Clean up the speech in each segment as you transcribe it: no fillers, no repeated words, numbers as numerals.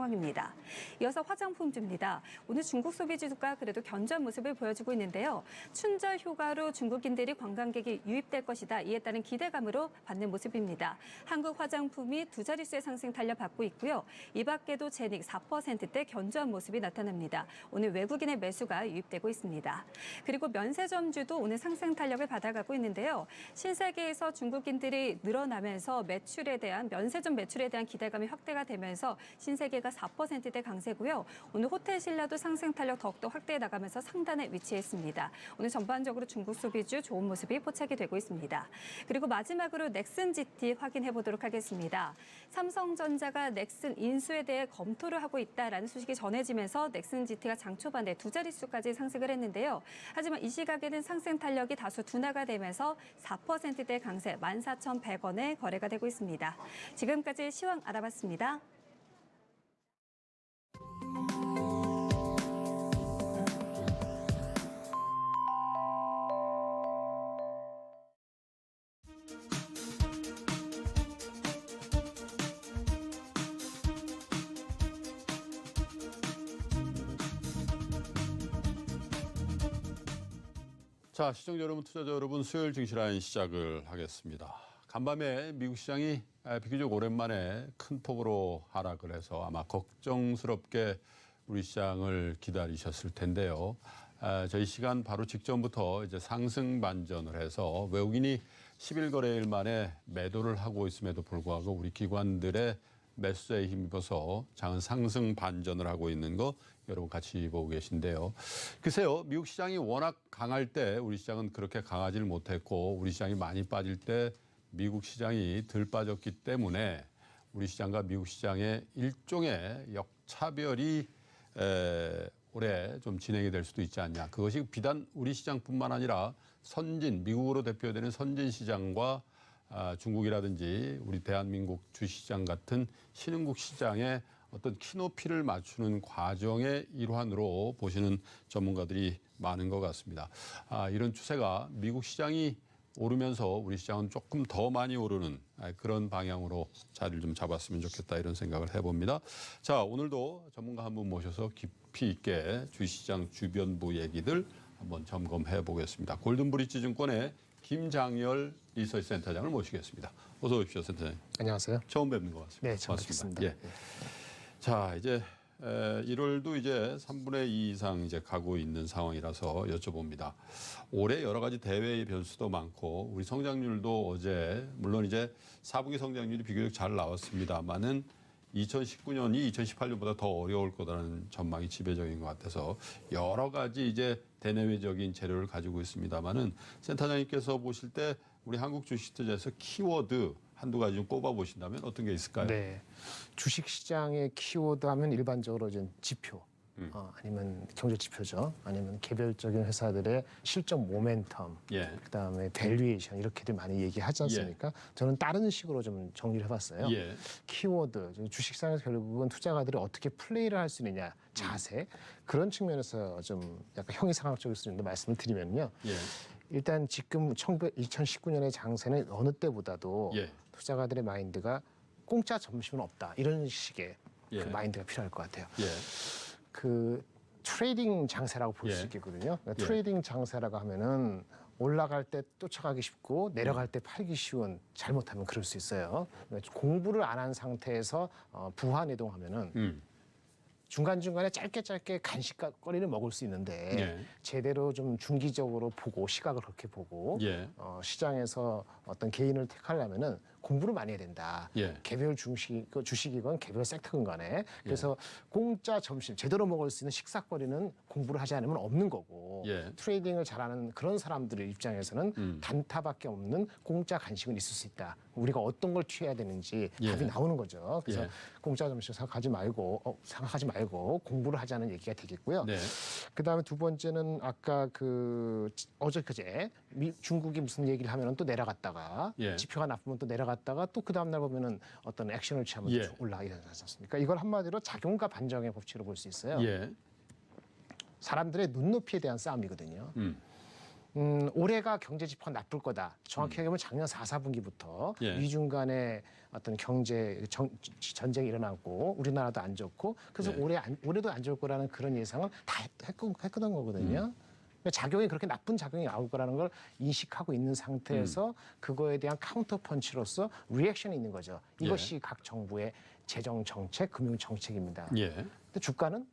상황입니다. 이어서 화장품주입니다. 오늘 중국 소비주가 그래도 견조한 모습을 보여주고 있는데요. 춘절 휴가로 중국인들이 관광객이 유입될 것이다. 이에 따른 기대감으로 받는 모습입니다. 한국 화장품이 두 자릿수의 상승 달려받고 있고요. 이 밖에도 제닉 4%대 견조한 모습이 나타납니다. 오늘 외국인의 매수가 유입되고 있습니다. 그리고 면세점주도 오늘 상승 탄력을 받아가고 있는데요. 신세계에서 중국인들이 늘어나면서 면세점 매출에 대한 기대감이 확대가 되면서 신세계가 4%대 강세고요. 오늘 호텔 신라도 상승 탄력 더욱더 확대해 나가면서 상단에 위치했습니다. 오늘 전반적으로 중국 소비주 좋은 모습이 포착이 되고 있습니다. 그리고 마지막으로 넥슨 GT 확인해 보도록 하겠습니다. 삼성전자가 넥슨 인수에 대해 검토를 하고 있다라는 소식이 전해지면서 넥슨 GT가 장 초반에 두 자릿수까지 상승을 했는데요. 하지만 이 시각에는 상승 탄력이 다소 둔화가 되면서 4%대 강세 14,100원에 거래가 되고 있습니다. 지금까지 시황 알아봤습니다. 자, 시청자 여러분, 투자자 여러분, 수요일 증시라인 시작을 하겠습니다. 간밤에 미국 시장이 비교적 오랜만에 큰 폭으로 하락을 해서 아마 걱정스럽게 우리 시장을 기다리셨을 텐데요. 저희 시간 바로 직전부터 이제 상승 반전을 해서 외국인이 10일 거래일 만에 매도를 하고 있음에도 불구하고 우리 기관들의 매수세에 힘입어서 장은 상승 반전을 하고 있는 거 여러분 같이 보고 계신데요. 글쎄요, 미국 시장이 워낙 강할 때 우리 시장은 그렇게 강하지를 못했고 우리 시장이 많이 빠질 때 미국 시장이 덜 빠졌기 때문에 우리 시장과 미국 시장의 일종의 역차별이 올해 좀 진행이 될 수도 있지 않냐. 그것이 비단 우리 시장뿐만 아니라 미국으로 대표되는 선진 시장과 중국이라든지 우리 대한민국 주시장 같은 신흥국 시장의 어떤 키높이를 맞추는 과정의 일환으로 보시는 전문가들이 많은 것 같습니다. 이런 추세가 미국 시장이 오르면서 우리 시장은 조금 더 많이 오르는 그런 방향으로 자리를 좀 잡았으면 좋겠다 이런 생각을 해봅니다. 자, 오늘도 전문가 한 분 모셔서 깊이 있게 주시장 주변부 얘기들 한번 점검해 보겠습니다. 골든브릿지 증권의 김장열 리서치 센터장을 모시겠습니다. 어서 오십시오, 센터장님. 안녕하세요. 처음 뵙는 것 같습니다. 네, 처음 뵙겠습니다. 예. 자, 이제 1월도 이제 3분의 2 이상 이제 가고 있는 상황이라서 여쭤봅니다. 올해 여러 가지 대외의 변수도 많고 우리 성장률도 어제 물론 이제 4분기 성장률이 비교적 잘 나왔습니다만은 2019년이 2018년보다 더 어려울 거라는 전망이 지배적인 것 같아서 여러 가지 이제 대내외적인 재료를 가지고 있습니다만은 센터장님께서 보실 때 우리 한국 주식 투자에서 키워드 한두 가지 좀 꼽아 보신다면 어떤 게 있을까요? 네, 주식 시장의 키워드 하면 일반적으로 좀 지표, 아니면 경제 지표죠. 아니면 개별적인 회사들의 실적 모멘텀, 예. 그다음에 밸류에이션 이렇게들 많이 얘기하지 않습니까? 예. 저는 다른 식으로 좀 정리를 해봤어요. 예. 키워드, 주식 시장에서 결국은 투자가들이 어떻게 플레이를 할 수 있느냐, 자세 그런 측면에서 좀 약간 형이상학적일 수 있는데 말씀을 드리면요. 예. 일단 지금 2019년의 장세는 어느 때보다도 예. 투자가들의 마인드가 공짜 점심은 없다 이런 식의 예. 그 마인드가 필요할 것 같아요. 예. 그 트레이딩 장세라고 볼 수 예. 있겠거든요. 그러니까 예. 트레이딩 장세라고 하면은 올라갈 때 쫓아가기 쉽고 내려갈 때 팔기 쉬운, 잘못하면 그럴 수 있어요. 그러니까 공부를 안 한 상태에서 부한 이동하면은 중간중간에 짧게 간식거리를 먹을 수 있는데 예. 제대로 좀 중기적으로 보고 시각을 그렇게 보고 예. 시장에서 어떤 개인을 택하려면은 공부를 많이 해야 된다. 예. 개별 주식이건 개별 섹터건 간에. 그래서 공짜 점심 제대로 먹을 수 있는 식사거리는 공부를 하지 않으면 없는 거고 예. 트레이딩을 잘하는 그런 사람들의 입장에서는 단타밖에 없는 공짜 간식은 있을 수 있다. 우리가 어떤 걸 취해야 되는지 예. 답이 나오는 거죠. 그래서 예. 공짜 점심 생각하지 말고 공부를 하자는 얘기가 되겠고요. 네. 그다음에 두 번째는 아까 어저그제 중국이 무슨 얘기를 하면은 또 내려갔다가 예. 지표가 나쁘면 또 내려갔다가 또 그 다음 날 보면은 어떤 액션을 취하면 예. 또 올라가게 되지 않습니까? 이걸 한마디로 작용과 반작용의 법칙으로 볼 수 있어요. 예. 사람들의 눈높이에 대한 싸움이거든요. 올해가 경제 지표가 나쁠 거다. 정확히 얘기하면 작년 4, 4분기부터 예. 미중 간의 어떤 경제 전쟁이 일어나고 우리나라도 안 좋고 그래서 예. 올해도 안 좋을 거라는 그런 예상은 다 했던 거거든요. 그러니까 작용이 그렇게 나쁜 작용이 나올 거라는 걸 인식하고 있는 상태에서 그거에 대한 카운터 펀치로서 리액션이 있는 거죠. 이것이 각 정부의 재정 정책, 금융 정책입니다. 예. 근데 주가는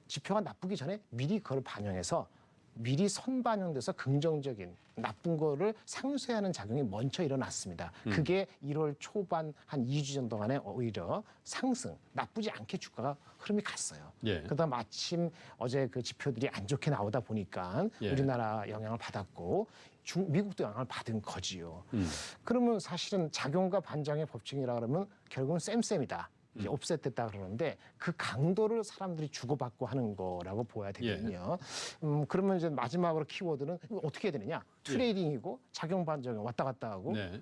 지표가 나쁘기 전에 미리 그걸 반영해서 미리 선반영돼서 긍정적인 나쁜 거를 상쇄하는 작용이 먼저 일어났습니다. 그게 1월 초반 한 2주 정도 만에 오히려 상승, 나쁘지 않게 주가가 흐름이 갔어요. 예. 그러다 마침 어제 그 지표들이 안 좋게 나오다 보니까 예. 우리나라 영향을 받았고 미국도 영향을 받은 거지요. 그러면 사실은 작용과 반작용의 법칙이라 그러면 결국은 쌤쌤이다. 이제 옵셋됐다 그러는데 그 강도를 사람들이 주고받고 하는 거라고 보아야 되거든요. 그러면 이제 마지막으로 키워드는 이거 어떻게 해야 되느냐? 트레이딩이고 작용 반작용 왔다 갔다 하고 네.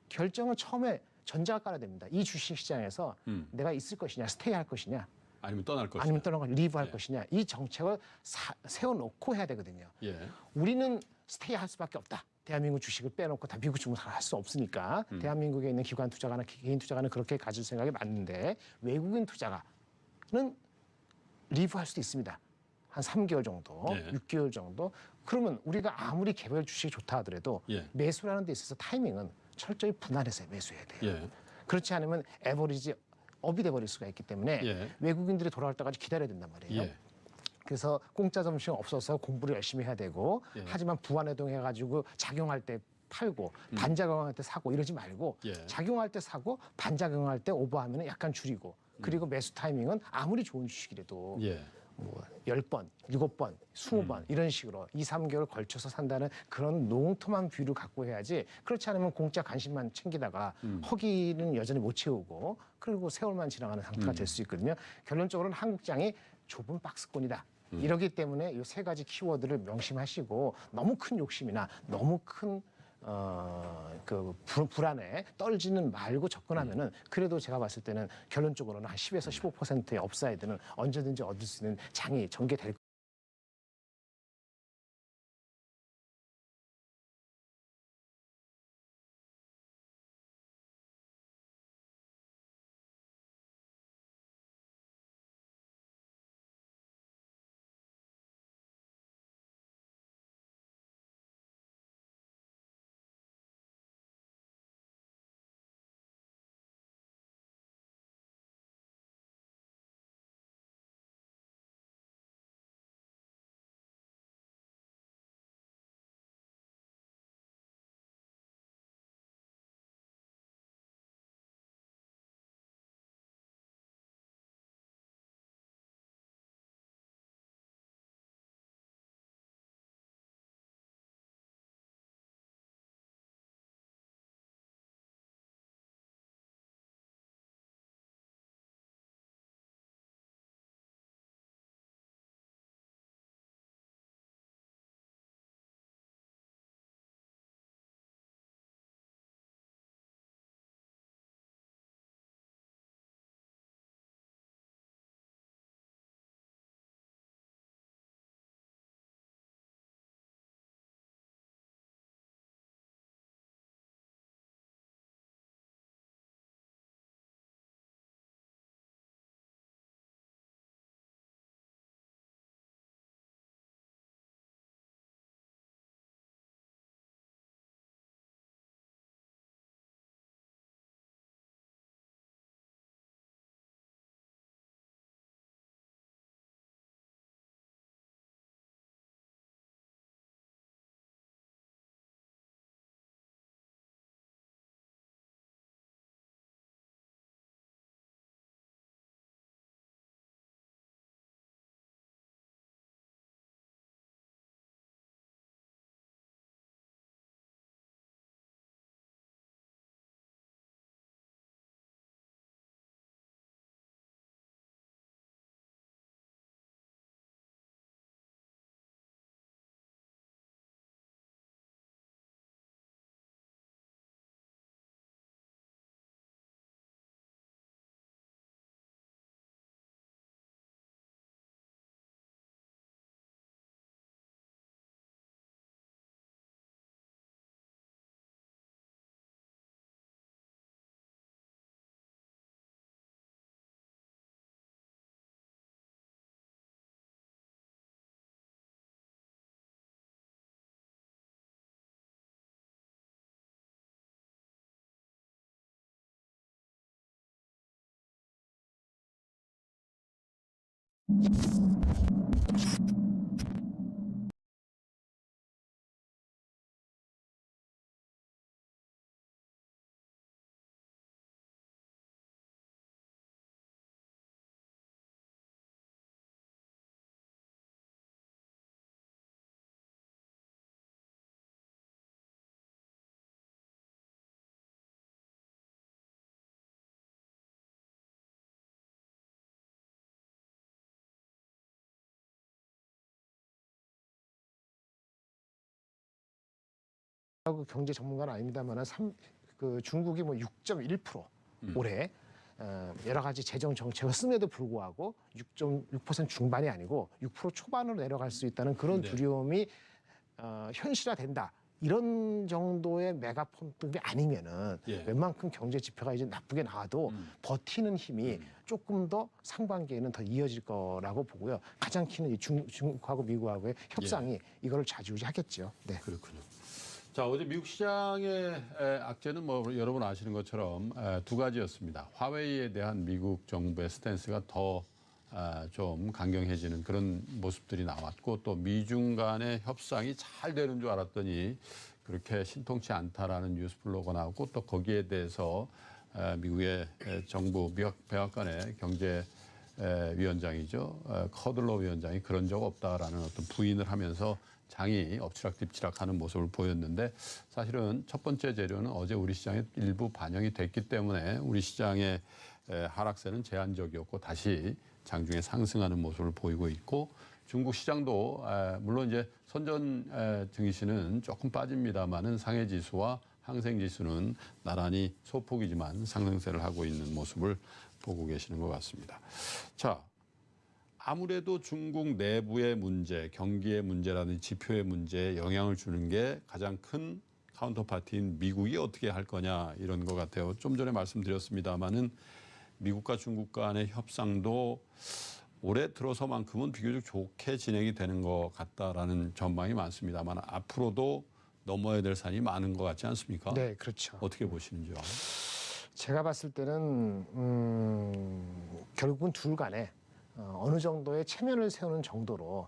결정은 처음에 전자가 깔아야 됩니다. 이 주식 시장에서 내가 있을 것이냐, 스테이 할 것이냐, 아니면 떠날 것이냐. 아니면 떠나가 리브 할 예. 것이냐 이 정책을 세워놓고 해야 되거든요. 예. 우리는 스테이 할 수밖에 없다. 대한민국 주식을 빼놓고 다 미국 주식을 할 수 없으니까 대한민국에 있는 기관 투자가나 개인 투자가는 그렇게 가질 생각이 맞는데 외국인 투자가는 리브할 수도 있습니다. 한 3개월 정도, 예. 6개월 정도. 그러면 우리가 아무리 개별 주식이 좋다 하더라도 예. 매수라는 데 있어서 타이밍은 철저히 분할해서 매수해야 돼요. 예. 그렇지 않으면 에버리지 업이 돼버릴 수가 있기 때문에 예. 외국인들이 돌아올 때까지 기다려야 된단 말이에요. 예. 그래서 공짜 점심 없어서 공부를 열심히 해야 되고 예. 하지만 부안해동 해가지고 작용할 때 팔고 반작용할 때 사고 이러지 말고 예. 작용할 때 사고 반작용할 때 오버하면 약간 줄이고 그리고 매수 타이밍은 아무리 좋은 주식이라도 예. 뭐 10번, 7번, 20번 이런 식으로 2, 3개월 걸쳐서 산다는 그런 롱텀한 뷰를 갖고 해야지 그렇지 않으면 공짜 간식만 챙기다가 허기는 여전히 못 채우고 그리고 세월만 지나가는 상태가 될 수 있거든요. 결론적으로는 한국장이 좁은 박스권이다. 이러기 때문에 이 세 가지 키워드를 명심하시고 너무 큰 욕심이나 너무 큰 불안에 떨지는 말고 접근하면은 그래도 제가 봤을 때는 결론적으로는 한 10에서 15%의 업사이드는 언제든지 얻을 수 있는 장이 전개될 경제 전문가는 아닙니다만 그 중국이 뭐 6.1% 올해 여러 가지 재정 정책을 쓰면에도 불구하고 6.6% 중반이 아니고 6% 초반으로 내려갈 수 있다는 그런 네. 두려움이 현실화된다. 이런 정도의 메가폰급이 아니면은 예. 웬만큼 경제 지표가 이제 나쁘게 나와도 버티는 힘이 조금 더 상반기에는 더 이어질 거라고 보고요. 가장 키는 이 중국하고 미국하고의 협상이 이거를 좌지우지하겠죠. 네. 그렇군요. 자, 어제 미국 시장의 악재는 뭐 여러분 아시는 것처럼 두 가지였습니다. 화웨이에 대한 미국 정부의 스탠스가 더 좀 강경해지는 그런 모습들이 나왔고, 또 미중 간의 협상이 잘 되는 줄 알았더니 그렇게 신통치 않다라는 뉴스 플로우가 나오고, 또 거기에 대해서 미국의 정부 백악관의 경제위원장이죠. 커들로 위원장이 그런 적 없다라는 어떤 부인을 하면서 장이 엎치락뒤치락하는 모습을 보였는데, 사실은 첫 번째 재료는 어제 우리 시장에 일부 반영이 됐기 때문에 우리 시장의 하락세는 제한적이었고 다시 장중에 상승하는 모습을 보이고 있고, 중국 시장도 물론 이제 선전 증시는 조금 빠집니다만은 상해 지수와 항생 지수는 나란히 소폭이지만 상승세를 하고 있는 모습을 보고 계시는 것 같습니다. 자, 아무래도 중국 내부의 문제, 경기의 문제라든지 지표의 문제에 영향을 주는 게 가장 큰 카운터파티인 미국이 어떻게 할 거냐 이런 것 같아요. 좀 전에 말씀드렸습니다마는 미국과 중국 간의 협상도 올해 들어서만큼은 비교적 좋게 진행이 되는 것 같다라는 전망이 많습니다만, 앞으로도 넘어야 될 산이 많은 것 같지 않습니까? 네, 그렇죠. 어떻게 보시는지요? 제가 봤을 때는 결국은 둘 간에 어느 정도의 체면을 세우는 정도로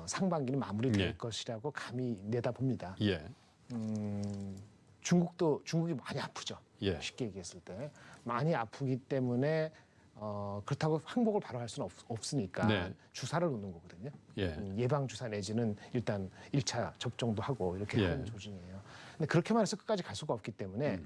상반기는 마무리될 것이라고 감히 내다봅니다. 예. 중국이 많이 아프죠. 예. 쉽게 얘기했을 때 많이 아프기 때문에 그렇다고 항복을 바로 할 수는 없으니까 네. 주사를 놓는 거거든요. 예. 예방 주사 내지는 일단 1차 접종도 하고 이렇게 예. 하는 조짐이에요. 근데 그렇게만 해서 끝까지 갈 수가 없기 때문에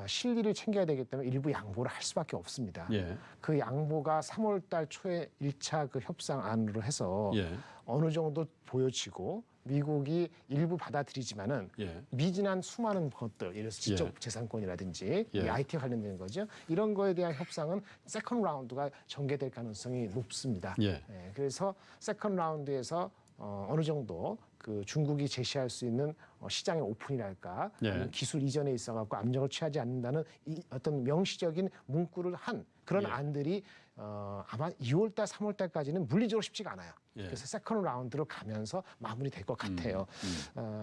실리를 챙겨야 되기 때문에 일부 양보를 할 수밖에 없습니다. 예. 그 양보가 3월 달 초에 1차 그 협상안으로 해서 예. 어느 정도 보여지고 미국이 일부 받아들이지만은 예. 미진한 수많은 것들, 예를 들어서 지적 재산권이라든지 예. IT 관련된 거죠. 이런 거에 대한 협상은 세컨드 라운드가 전개될 가능성이 높습니다. 예. 그래서 세컨드 라운드에서 어느 정도 그 중국이 제시할 수 있는 시장의 오픈이랄까 예. 아니면 기술 이전에 있어갖고 압력을 취하지 않는다는 이 어떤 명시적인 문구를 한 그런 예. 안들이 아마 2월달, 3월달까지는 물리적으로 쉽지가 않아요. 예. 그래서 세컨드 라운드로 가면서 마무리될 것 같아요.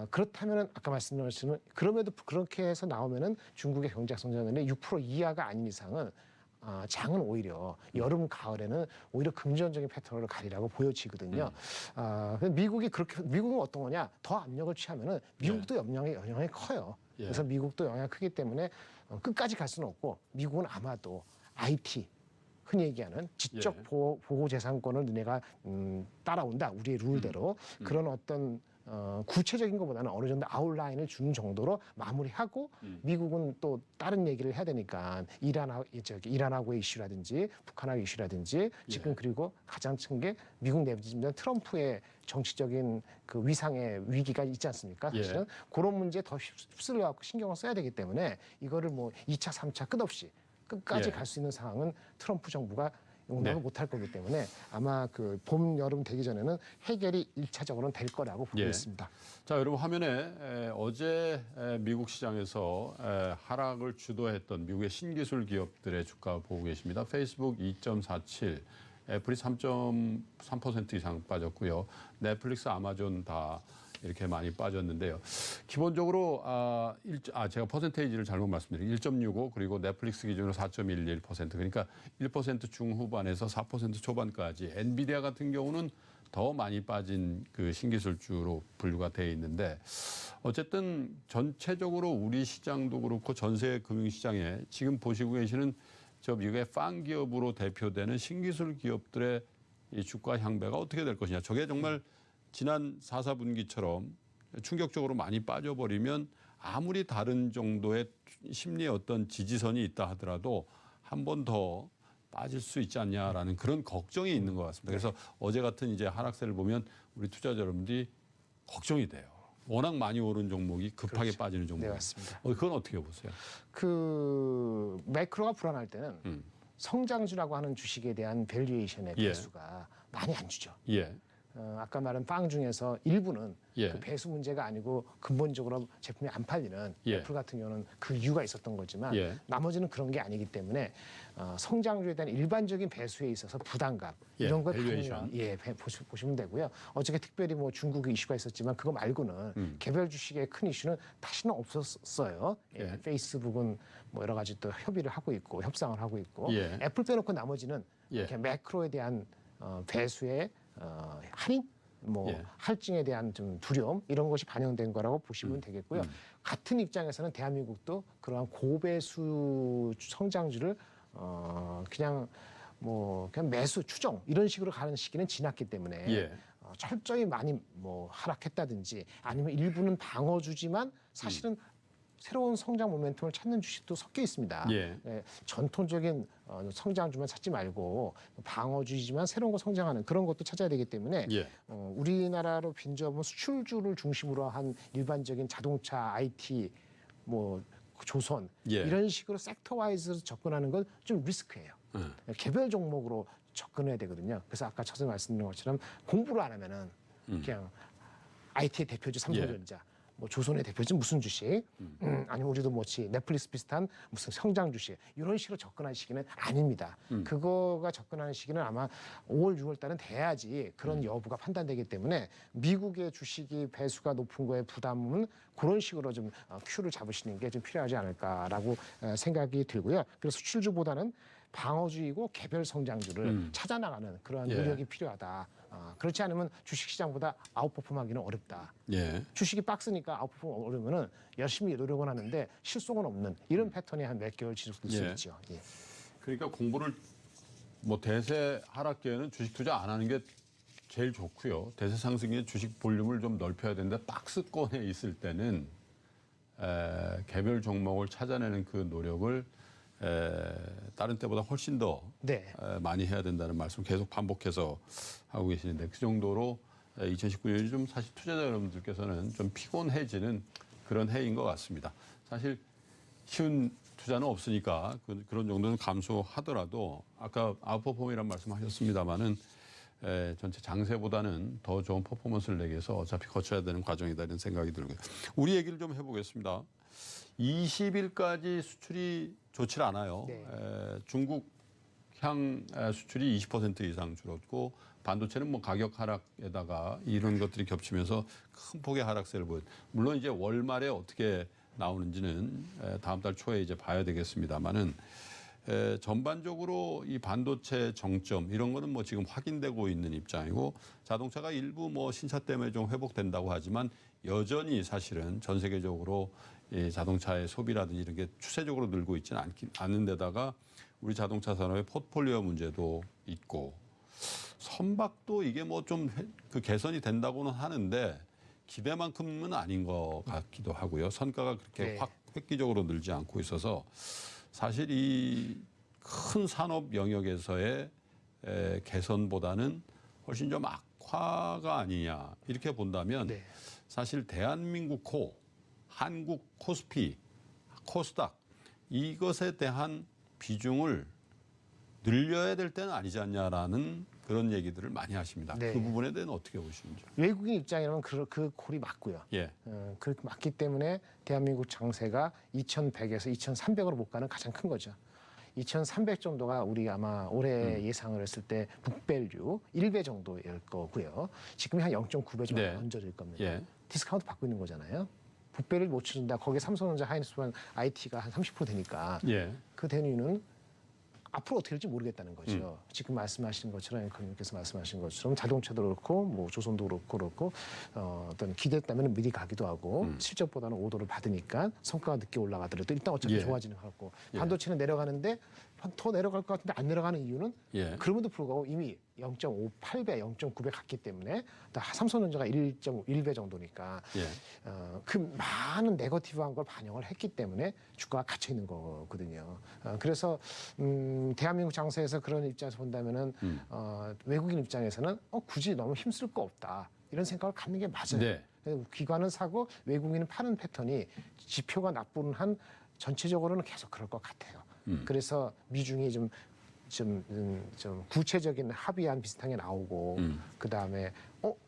그렇다면은 아까 말씀드렸지만 그럼에도 그렇게 해서 나오면은 중국의 경제 성장률이 6% 이하가 아닌 이상은 장은 오히려 여름 가을에는 오히려 금전적인 패턴으로 가리라고 보여지거든요. 미국은 어떤 거냐? 더 압력을 취하면은 미국도 영향이 커요. 예. 그래서 미국도 영향이 크기 때문에 끝까지 갈 수는 없고, 미국은 아마도 IT 흔히 얘기하는 지적 예. 보호 재산권을 너네가 따라온다, 우리의 룰대로 그런 어떤 구체적인 것보다는 어느 정도 아웃라인을 주는 정도로 마무리하고, 미국은 또 다른 얘기를 해야 되니까 이란하고의 이슈라든지 북한하고의 이슈라든지 지금 그리고 가장 큰 게 미국 내부지만 트럼프의 정치적인 그 위상의 위기가 있지 않습니까? 사실은 그런 문제에 더 휩쓸려 갖고 신경을 써야 되기 때문에 이거를 뭐 2차, 3차 끝없이 끝까지 갈 수 있는 상황은 트럼프 정부가 용납을 못할 거기 때문에 아마 그 봄, 여름 되기 전에는 해결이 1차적으로는 될 거라고 보고 있습니다. 자, 여러분 화면에 어제 미국 시장에서 하락을 주도했던 미국의 신기술 기업들의 주가 보고 계십니다. 페이스북 2.47, 애플이 3.3% 이상 빠졌고요. 넷플릭스, 아마존 다 이렇게 많이 빠졌는데요. 기본적으로 제가 퍼센테이지를 잘못 말씀드린 1.65 그리고 넷플릭스 기준으로 4.11% 그러니까 1% 중후반에서 4% 초반까지 엔비디아 같은 경우는 더 많이 빠진 그 신기술주로 분류가 돼 있는데 어쨌든 전체적으로 우리 시장도 그렇고 전세 금융시장에 지금 보시고 계시는 저 미국의 팡 기업으로 대표되는 신기술 기업들의 이 주가 향배가 어떻게 될 것이냐. 저게 정말 지난 4, 4분기처럼 충격적으로 많이 빠져버리면 아무리 다른 정도의 심리의 어떤 지지선이 있다 하더라도 한 번 더 빠질 수 있지 않냐라는 그런 걱정이 있는 것 같습니다. 그래서 어제 같은 이제 하락세를 보면 우리 투자자 여러분들이 걱정이 돼요. 워낙 많이 오른 종목이 급하게 그렇죠. 빠지는 종목. 네, 맞습니다. 그건 어떻게 보세요? 그 매크로가 불안할 때는 성장주라고 하는 주식에 대한 밸류에이션의 예. 배수가 많이 안 주죠. 예. 아까 말한 빵 중에서 일부는 예. 그 배수 문제가 아니고 근본적으로 제품이 안 팔리는 예. 애플 같은 경우는 그 이유가 있었던 거지만 예. 나머지는 그런 게 아니기 때문에 성장주에 대한 일반적인 배수에 있어서 부담감 예, 이런 걸 밸류에이션. 보시면 되고요. 어저께 특별히 뭐 중국 이슈가 있었지만 그거 말고는 개별 주식의 큰 이슈는 다시는 없었어요. 예. 페이스북은 뭐 여러 가지 또 협의를 하고 있고 협상을 하고 있고 예. 애플 빼놓고 나머지는 예. 이렇게 매크로에 대한 배수의 할인, 뭐 예. 할증에 대한 좀 두려움 이런 것이 반영된 거라고 보시면 되겠고요. 같은 입장에서는 대한민국도 그러한 고배수 성장주를 그냥 매수 추정 이런 식으로 가는 시기는 지났기 때문에 예. 철저히 많이 뭐 하락했다든지 아니면 일부는 방어주지만 사실은 새로운 성장 모멘텀을 찾는 주식도 섞여 있습니다. 예. 전통적인 성장주만 찾지 말고 방어주의지만 새로운 거 성장하는 그런 것도 찾아야 되기 때문에 예. 우리나라로 빈접은 수출주를 중심으로 한 일반적인 자동차, IT, 뭐 조선 예. 이런 식으로 섹터 와이즈로 접근하는 건 좀 리스크예요. 개별 종목으로 접근해야 되거든요. 그래서 아까 처음에 말씀드린 것처럼 공부를 안 하면은 그냥 IT의 대표주 삼성전자, 뭐 조선의 대표주 무슨 주식, 아니면 우리도 뭐지 넷플릭스 비슷한 무슨 성장 주식 이런 식으로 접근할 시기는 아닙니다. 그거가 접근하는 시기는 아마 5월, 6월 달은 돼야지 그런 여부가 판단되기 때문에 미국의 주식이 배수가 높은 거에 부담은 그런 식으로 좀 큐를 잡으시는 게 좀 필요하지 않을까라고 생각이 들고요. 그래서 수출주보다는 방어주의고 개별 성장주를 찾아나가는 그러한 예. 노력이 필요하다. 그렇지 않으면 주식시장보다 아웃퍼폼하기는 어렵다. 예. 주식이 박스니까 아웃퍼폼 어려우면은 열심히 노력은 하는데 실속은 없는 이런 패턴이 한 몇 개월 지속될 수 예. 있죠. 예. 그러니까 공부를 뭐 대세 하락기에는 주식 투자 안 하는 게 제일 좋고요. 대세 상승기에 주식 볼륨을 좀 넓혀야 되는데 박스권에 있을 때는 개별 종목을 찾아내는 그 노력을 다른 때보다 훨씬 더 네. 많이 해야 된다는 말씀 계속 반복해서 하고 계시는데 그 정도로 2019년이 좀 사실 투자자 여러분들께서는 좀 피곤해지는 그런 해인 것 같습니다. 사실 쉬운 투자는 없으니까 그런 정도는 감소하더라도 아까 아웃퍼폼이라는 말씀하셨습니다마는 전체 장세보다는 더 좋은 퍼포먼스를 내기 위해서 어차피 거쳐야 되는 과정이다 이런 생각이 들고요. 우리 얘기를 좀 해보겠습니다. 20일까지 수출이 좋지 않아요. 네. 중국 향 수출이 20% 이상 줄었고 반도체는 뭐 가격 하락에다가 이런 것들이 겹치면서 큰 폭의 하락세를 보여. 물론 이제 월말에 어떻게 나오는지는 다음 달 초에 이제 봐야 되겠습니다만은 전반적으로 이 반도체 정점 이런 거는 뭐 지금 확인되고 있는 입장이고 자동차가 일부 뭐 신차 때문에 좀 회복된다고 하지만 여전히 사실은 전 세계적으로 이 자동차의 소비라든지 이런 게 추세적으로 늘고 있지는 않는 데다가 우리 자동차 산업의 포트폴리오 문제도 있고 선박도 이게 뭐 좀 그 개선이 된다고는 하는데 기대만큼은 아닌 것 같기도 하고요. 선가가 그렇게 네. 확 획기적으로 늘지 않고 있어서 사실 이 큰 산업 영역에서의 개선보다는 훨씬 좀 악화가 아니냐 이렇게 본다면 네. 사실 대한민국 한국 코스피, 코스닥 이것에 대한 비중을 늘려야 될 때는 아니지 않냐라는 그런 얘기들을 많이 하십니다. 네. 그 부분에 대해서는 어떻게 보시는지. 외국인 입장이라면 그 콜이 맞고요. 예. 그렇게 맞기 때문에 대한민국 장세가 2,100에서 2,300으로 못 가는 가장 큰 거죠. 2,300 정도가 우리 아마 올해 예상을 했을 때 북밸류 1배 정도일 거고요. 지금 한 0.9배 정도 네. 얹어질 겁니다. 예. 디스카운트 받고 있는 거잖아요. 부패를 못 치른다. 거기에 삼성전자, 하이닉스만 IT가 한 30% 되니까 예. 그 된 이유는 앞으로 어떻게 될지 모르겠다는 거죠. 지금 말씀하신 것처럼 앵커님께서 말씀하신 것처럼 자동차도 그렇고 뭐 조선도 그렇고 어떤 기대했다면 미리 가기도 하고 실적보다는 오더를 받으니까 성과가 늦게 올라가더라도 일단 어차피 예. 좋아지는 것 같고 예. 반도체는 내려가는데 더 내려갈 것 같은데 안 내려가는 이유는 예. 그럼에도 불구하고 이미 0.58배, 0.9배 갔기 때문에 삼성전자가 1.1배 정도니까 예. 그 많은 네거티브한 걸 반영을 했기 때문에 주가가 갇혀 있는 거거든요. 그래서 대한민국 장세에서 그런 입장에서 본다면은 외국인 입장에서는 굳이 너무 힘쓸 거 없다 이런 생각을 갖는 게 맞아요. 네. 기관은 사고 외국인은 파는 패턴이 지표가 나쁜 한 전체적으로는 계속 그럴 것 같아요. 그래서 미중이 좀 구체적인 합의안 비슷한 게 나오고 그 다음에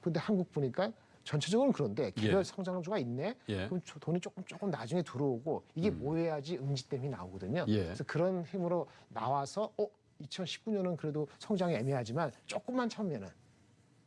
근데 한국 보니까 전체적으로는 그런데 개별 성장주가 있네. 예. 그럼 돈이 조금 나중에 들어오고 이게 모여야지 응집됨이 나오거든요. 예. 그래서 그런 힘으로 나와서 2019년은 그래도 성장이 애매하지만 조금만 참으면은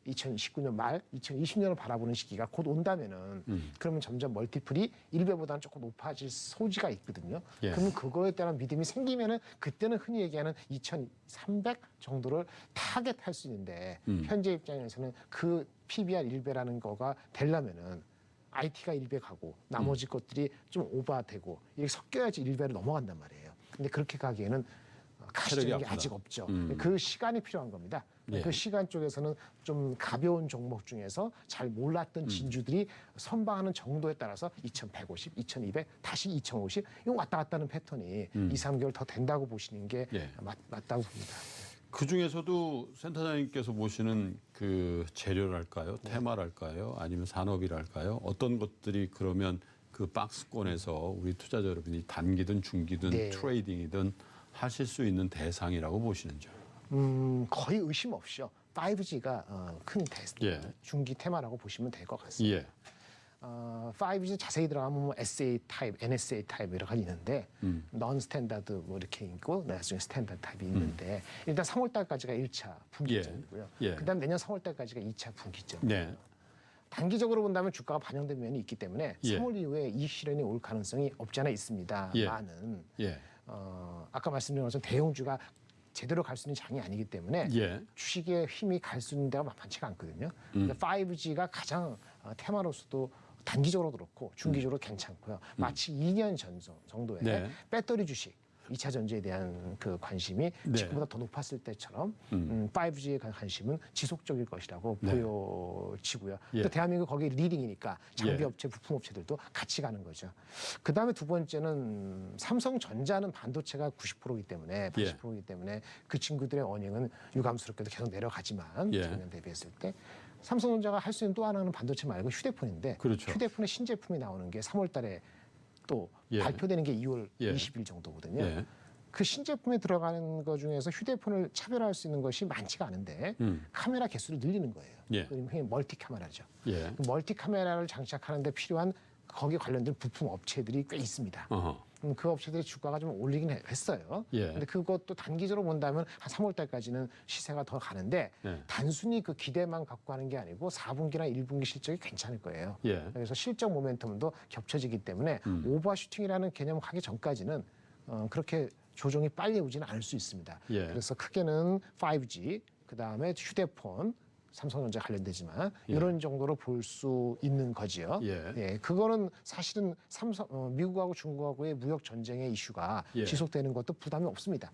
2019년 말 2020년을 바라보는 시기가 곧 온다면은 그러면 점점 멀티플이 1배보다는 조금 높아질 소지가 있거든요. 예. 그러면 그거에 따른 믿음이 생기면은 그때는 흔히 얘기하는 2,300 정도를 타겟할 수 있는데 현재 입장에서는 그 PBR 1배라는 거가 되려면은 IT가 1배 가고 나머지 것들이 좀 오버되고 이렇게 섞여야지 1배로 넘어간단 말이에요. 근데 그렇게 가기에는 가시적인 게 아프다. 아직 없죠. 그 시간이 필요한 겁니다. 예. 그 시간 쪽에서는 좀 가벼운 종목 중에서 잘 몰랐던 진주들이 선방하는 정도에 따라서 2,150, 2,200, 다시 2,050 이거 왔다 갔다 하는 패턴이 2, 3개월 더 된다고 보시는 게 예. 맞다고 봅니다. 그 중에서도 센터장님께서 보시는 그 재료랄까요, 테마랄까요, 아니면 산업이랄까요, 어떤 것들이 그러면 그 박스권에서 우리 투자자 여러분이 단기든 중기든 네. 트레이딩이든 하실 수 있는 대상이라고 보시는지요? 거의 의심 없이요. 5G가 큰 예. 중기 테마라고 보시면 될 것 같습니다. 예. 5G 자세히 들어가면 뭐 SA 타입, NSA 타입 여러 가지 있는데 넌 스탠다드 뭐 이렇게 있고 나중에 스탠다드 타입이 있는데 일단 3월 달까지가 1차 분기점이고요. 예. 그다음 내년 3월 달까지가 2차 분기점. 네. 단기적으로 본다면 주가가 반영된 면이 있기 때문에 예. 3월 이후에 이익 실현이 올 가능성이 없지 않아 있습니다. 예. 많은 예. 아까 말씀드린 것처럼 대형주가 제대로 갈 수 있는 장이 아니기 때문에 예. 주식의 힘이 갈 수 있는 데가 만만치가 않거든요. 근데 5G가 가장 테마로서도 단기적으로 그렇고 중기적으로 괜찮고요. 마치 2년 전 정도에 네. 배터리 주식 2차 전지에 대한 그 관심이 네. 지금보다 더 높았을 때처럼 5G에 대한 관심은 지속적일 것이라고 네. 보여지고요. 예. 또 대한민국 거기 리딩이니까 장비 예. 업체, 부품 업체들도 같이 가는 거죠. 그 다음에 두 번째는 삼성전자는 반도체가 90%이기 때문에 80%이기 때문에 그 친구들의 어닝은 유감스럽게도 계속 내려가지만 예. 작년 대비했을 때 삼성전자가 할 수 있는 또 하나는 반도체 말고 휴대폰인데 그렇죠. 휴대폰의 신제품이 나오는 게 3월 달에 또 예. 발표되는 게 2월 예. 20일 정도거든요. 예. 그 신제품에 들어가는 것 중에서 휴대폰을 차별화할 수 있는 것이 많지가 않은데 카메라 개수를 늘리는 거예요. 예. 흔히 멀티 카메라죠. 예. 그 멀티 카메라를 장착하는 데 필요한 거기에 관련된 부품 업체들이 꽤 있습니다. 어허. 그 업체들의 주가가 좀 올리긴 했어요. 예. 근데 그것도 단기적으로 본다면 한 3월 달까지는 시세가 더 가는데 예. 단순히 그 기대만 갖고 하는 게 아니고 4분기나 1분기 실적이 괜찮을 거예요. 예. 그래서 실적 모멘텀도 겹쳐지기 때문에 오버슈팅이라는 개념을 하기 전까지는 그렇게 조정이 빨리 오지는 않을 수 있습니다. 예. 그래서 크게는 5G, 그다음에 휴대폰, 삼성전자 관련되지만 예. 이런 정도로 볼 수 있는 거지요. 예. 그거는 사실은 미국하고 중국하고의 무역 전쟁의 이슈가 예. 지속되는 것도 부담이 없습니다.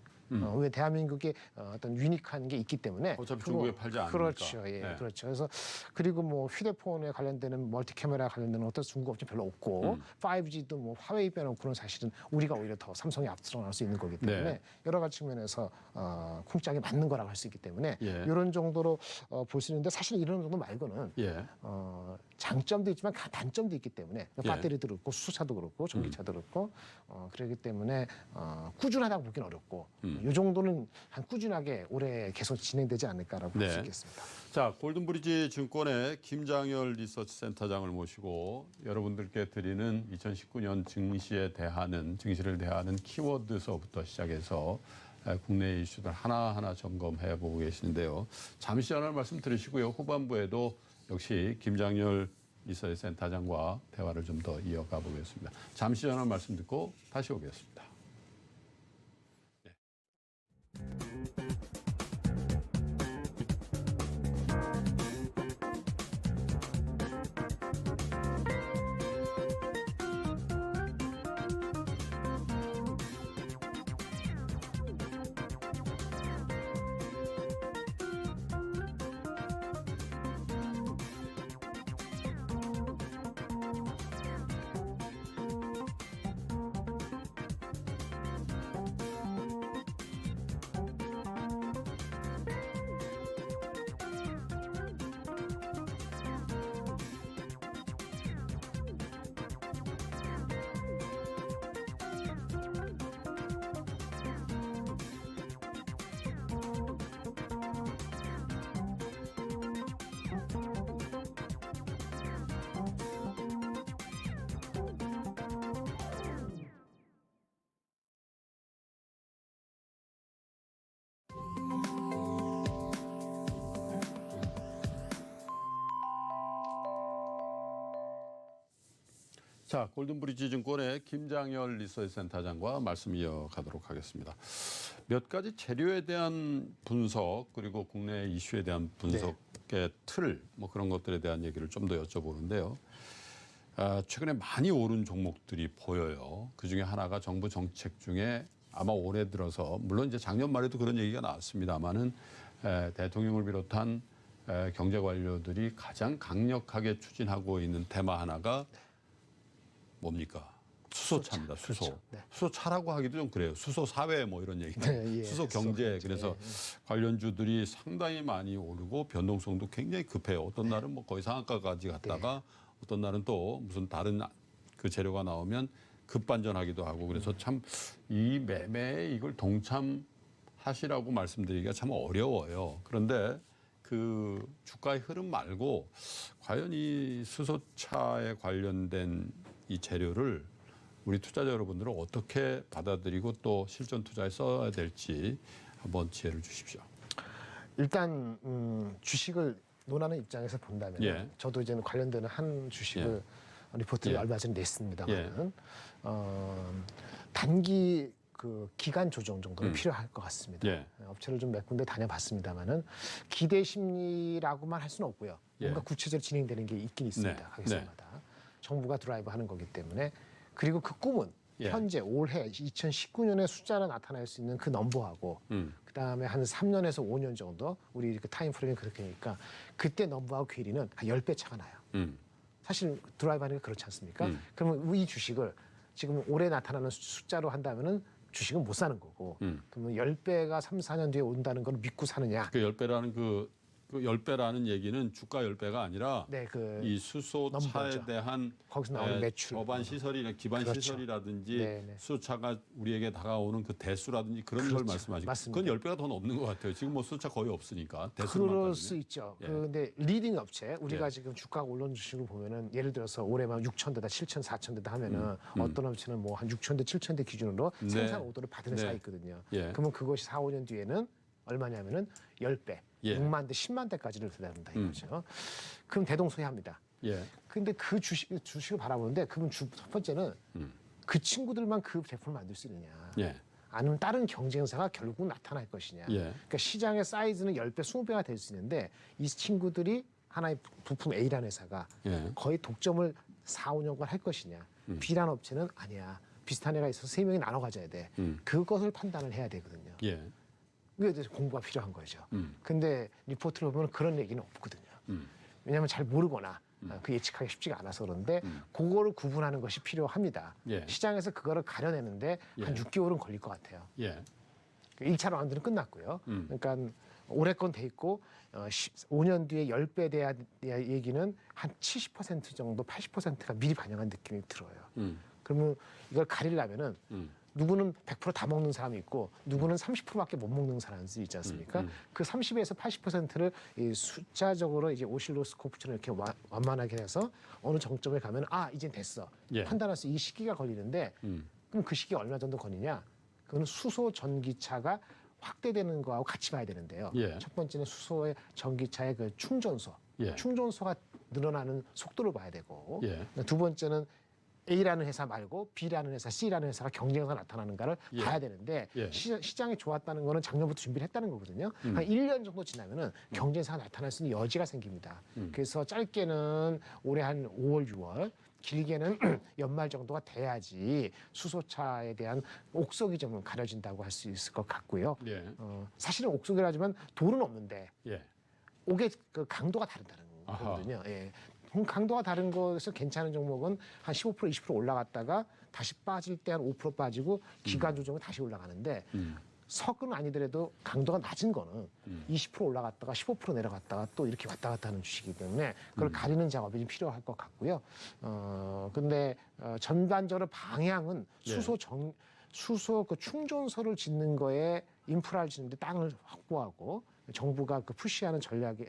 왜 대한민국에 어떤 유니크한 게 있기 때문에 어차피 중국에 팔지 않으니까. 그렇죠, 예, 네. 그렇죠. 그래서 그리고 뭐 휴대폰에 관련되는 멀티 카메라 관련되는 어떤 중국 업체 별로 없고 5G도 뭐 화웨이 빼놓고는 사실은 우리가 오히려 더 삼성이 앞서 나갈 수 있는 거기 때문에 네. 여러 가지 측면에서 쿵짝이 맞는 거라고 할 수 있기 때문에 예. 이런 정도로 볼 수 있는데 사실 이런 정도 말고는 예. 장점도 있지만 단점도 있기 때문에 예. 배터리도 그렇고 수소차도 그렇고 전기차도 그렇고 그렇기 때문에 꾸준하다고 보기는 어렵고 이 정도는 한 꾸준하게 올해 계속 진행되지 않을까라고 볼 수 네. 있겠습니다. 자, 골든브리지 증권의 김장열 리서치 센터장을 모시고 여러분들께 드리는 2019년 증시를 대하는 키워드서부터 시작해서 국내 이슈들 하나하나 점검해 보고 계시는데요. 잠시 전할 말씀 들으시고요. 후반부에도 역시 김장열 리서치 센터장과 대화를 좀 더 이어가 보겠습니다. 잠시 전화 말씀 듣고 다시 오겠습니다. 자, 골든브리지 증권의 김장열 리서치 센터장과 말씀 이어가도록 하겠습니다. 몇 가지 재료에 대한 분석 그리고 국내 이슈에 대한 분석의 틀, 뭐 그런 것들에 대한 얘기를 좀 더 여쭤보는데요. 최근에 많이 오른 종목들이 보여요. 그 중에 하나가 정부 정책 중에 아마 올해 들어서 물론 이제 작년 말에도 그런 얘기가 나왔습니다만은 대통령을 비롯한 경제 관료들이 가장 강력하게 추진하고 있는 테마 하나가 뭡니까? 수소차입니다. 수소. 그렇죠. 네. 수소차라고 하기도 좀 그래요. 수소 사회 뭐 이런 얘기. 네, 예. 수소 경제. 그래서 네. 관련주들이 상당히 많이 오르고 변동성도 굉장히 급해요. 어떤 날은 뭐 거의 상한가까지 갔다가 어떤 날은 또 무슨 다른 그 재료가 나오면 급반전하기도 하고 그래서 참 이 매매에 이걸 동참하시라고 말씀드리기가 참 어려워요. 그런데 그 주가의 흐름 말고 과연 이 수소차에 관련된 이 재료를 우리 투자자 여러분들은 어떻게 받아들이고 또 실전 투자에 써야 될지 한번 지혜를 주십시오. 일단 주식을 논하는 입장에서 본다면 예. 저도 이제 관련되는 한 주식을 리포트를 예. 얼마 전에 냈습니다만 단기 그 기간 조정 정도는 필요할 것 같습니다. 예. 업체를 좀 몇 군데 다녀봤습니다만은 기대 심리라고만 할 수는 없고요. 뭔가 예. 구체적으로 진행되는 게 있긴 있습니다. 네. 가게사마다 정부가 드라이브 하는 거기 때문에 그리고 그 꿈은 예. 현재 올해 2019년에 숫자로 나타날 수 있는 그 넘버하고 그다음에 한 3년에서 5년 정도 우리 그 타임 프레임이 그렇게 되니까 그때 넘버하고 괴리는 한 10배 차가 나요. 사실 드라이브 하는 게 그렇지 않습니까? 그러면 이 주식을 지금 올해 나타나는 숫자로 한다면은 주식은 못 사는 거고 그러면 10배가 3, 4년 뒤에 온다는 걸 믿고 사느냐? 그 10배라는 그 10배라는 얘기는 주가 10배가 아니라 네, 그 이 수소차에 넘버죠. 대한 거기서 나오는 매출. 저반 시설이나 기반 그렇죠. 시설이라든지 네네. 수소차가 우리에게 다가오는 그 대수라든지 그런 걸 그렇죠. 말씀하시고 맞습니다. 그건 10배가 더 넘는 것 같아요. 지금 뭐 수소차 거의 없으니까 대수만 그럴 따지면. 수 있죠. 예. 그런데 리딩 업체 우리가 예. 지금 주가가 올라오는 주식을 보면은 예를 들어서 올해만 6,000대다, 7,000, 4,000대다 하면은 어떤 업체는 뭐 한 6,000대, 7,000대 기준으로 네. 생산 오더를 받은 네. 회사가 있거든요. 예. 그러면 그것이 4, 5년 뒤에는 얼마냐면은 10배, 예. 6만 대, 10만 대까지를 들어간다 이거죠. 그럼 대동소이합니다. 예. 근데 그 주식을 바라보는데 그럼 첫 번째는 그 친구들만 그 제품을 만들 수 있느냐. 예. 아니면 다른 경쟁사가 결국 나타날 것이냐. 예. 그러니까 시장의 사이즈는 10배, 20배가 될 수 있는데 이 친구들이 하나의 부품 A라는 회사가 예. 거의 독점을 4, 5년간 할 것이냐. B라는 업체는 아니야. 비슷한 애가 있어서 3명이 나눠 가져야 돼. 그것을 판단을 해야 되거든요. 예. 그게 이제 공부가 필요한 거죠. 근데 리포트를 보면 그런 얘기는 없거든요. 왜냐하면 잘 모르거나 그 예측하기 쉽지가 않아서 그런데 그거를 구분하는 것이 필요합니다. 예. 시장에서 그거를 가려내는데 한 예. 6개월은 걸릴 것 같아요. 예. 1차 라운드는 끝났고요. 그러니까 올해 건 돼 있고 5년 뒤에 10배 돼야 얘기는 한 70% 정도, 80%가 미리 반영한 느낌이 들어요. 그러면 이걸 가리려면은 누구는 100% 다 먹는 사람이 있고 누구는 30%밖에 못 먹는 사람이 있지 않습니까? 그 30에서 80%를 이 숫자적으로 이제 오실로스코프처럼 이렇게 완만하게 해서 어느 정점에 가면 아 이젠 됐어 예. 판단할 수 이 시기가 걸리는데 그럼 그 시기 얼마 정도 걸리냐? 그거는 수소 전기차가 확대되는 거하고 같이 봐야 되는데요. 예. 첫 번째는 수소의 전기차의 그 충전소. 예. 충전소가 늘어나는 속도를 봐야 되고 예. 두 번째는 A라는 회사 말고 B라는 회사, C라는 회사가 경쟁사가 나타나는가를 예. 봐야 되는데 예. 시장이 좋았다는 거는 작년부터 준비를 했다는 거거든요. 한 1년 정도 지나면은 경쟁사가 나타날 수 있는 여지가 생깁니다. 그래서 짧게는 올해 한 5월, 6월 길게는 연말 정도가 돼야지 수소차에 대한 옥석이 좀 가려진다고 할 수 있을 것 같고요. 예. 사실은 옥석이라지만 돌은 없는데 예. 옥의 그 강도가 다르다는 아하. 거거든요. 예. 강도가 다른 것에서 괜찮은 종목은 한 15%, 20% 올라갔다가 다시 빠질 때 한 5% 빠지고 기간 조정은 다시 올라가는데 석은 아니더라도 강도가 낮은 거는 20% 올라갔다가 15% 내려갔다가 또 이렇게 왔다 갔다 하는 주식이기 때문에 그걸 가리는 작업이 좀 필요할 것 같고요. 근데 전반적으로 방향은 예. 수소 그 충전소를 짓는 거에 인프라를 짓는데 땅을 확보하고 정부가 그 푸시하는 전략의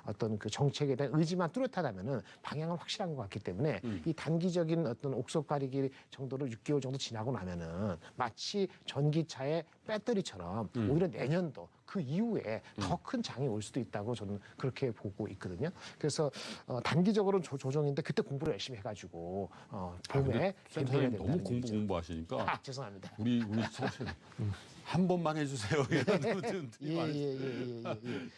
어떤 그 정책에 대한 의지만 뚜렷하다면은 방향은 확실한 것 같기 때문에 이 단기적인 어떤 옥석 가리기 정도로 6개월 정도 지나고 나면은 마치 전기차의 배터리처럼 오히려 내년도 그 이후에 더 큰 장이 올 수도 있다고 저는 그렇게 보고 있거든요. 그래서 단기적으로는 조정인데 그때 공부를 열심히 해가지고 봄에 센터장님 너무 공부하시니까 죄송합니다. 우리 사실 한 번만 해주세요. 이런 분들이 많으세요.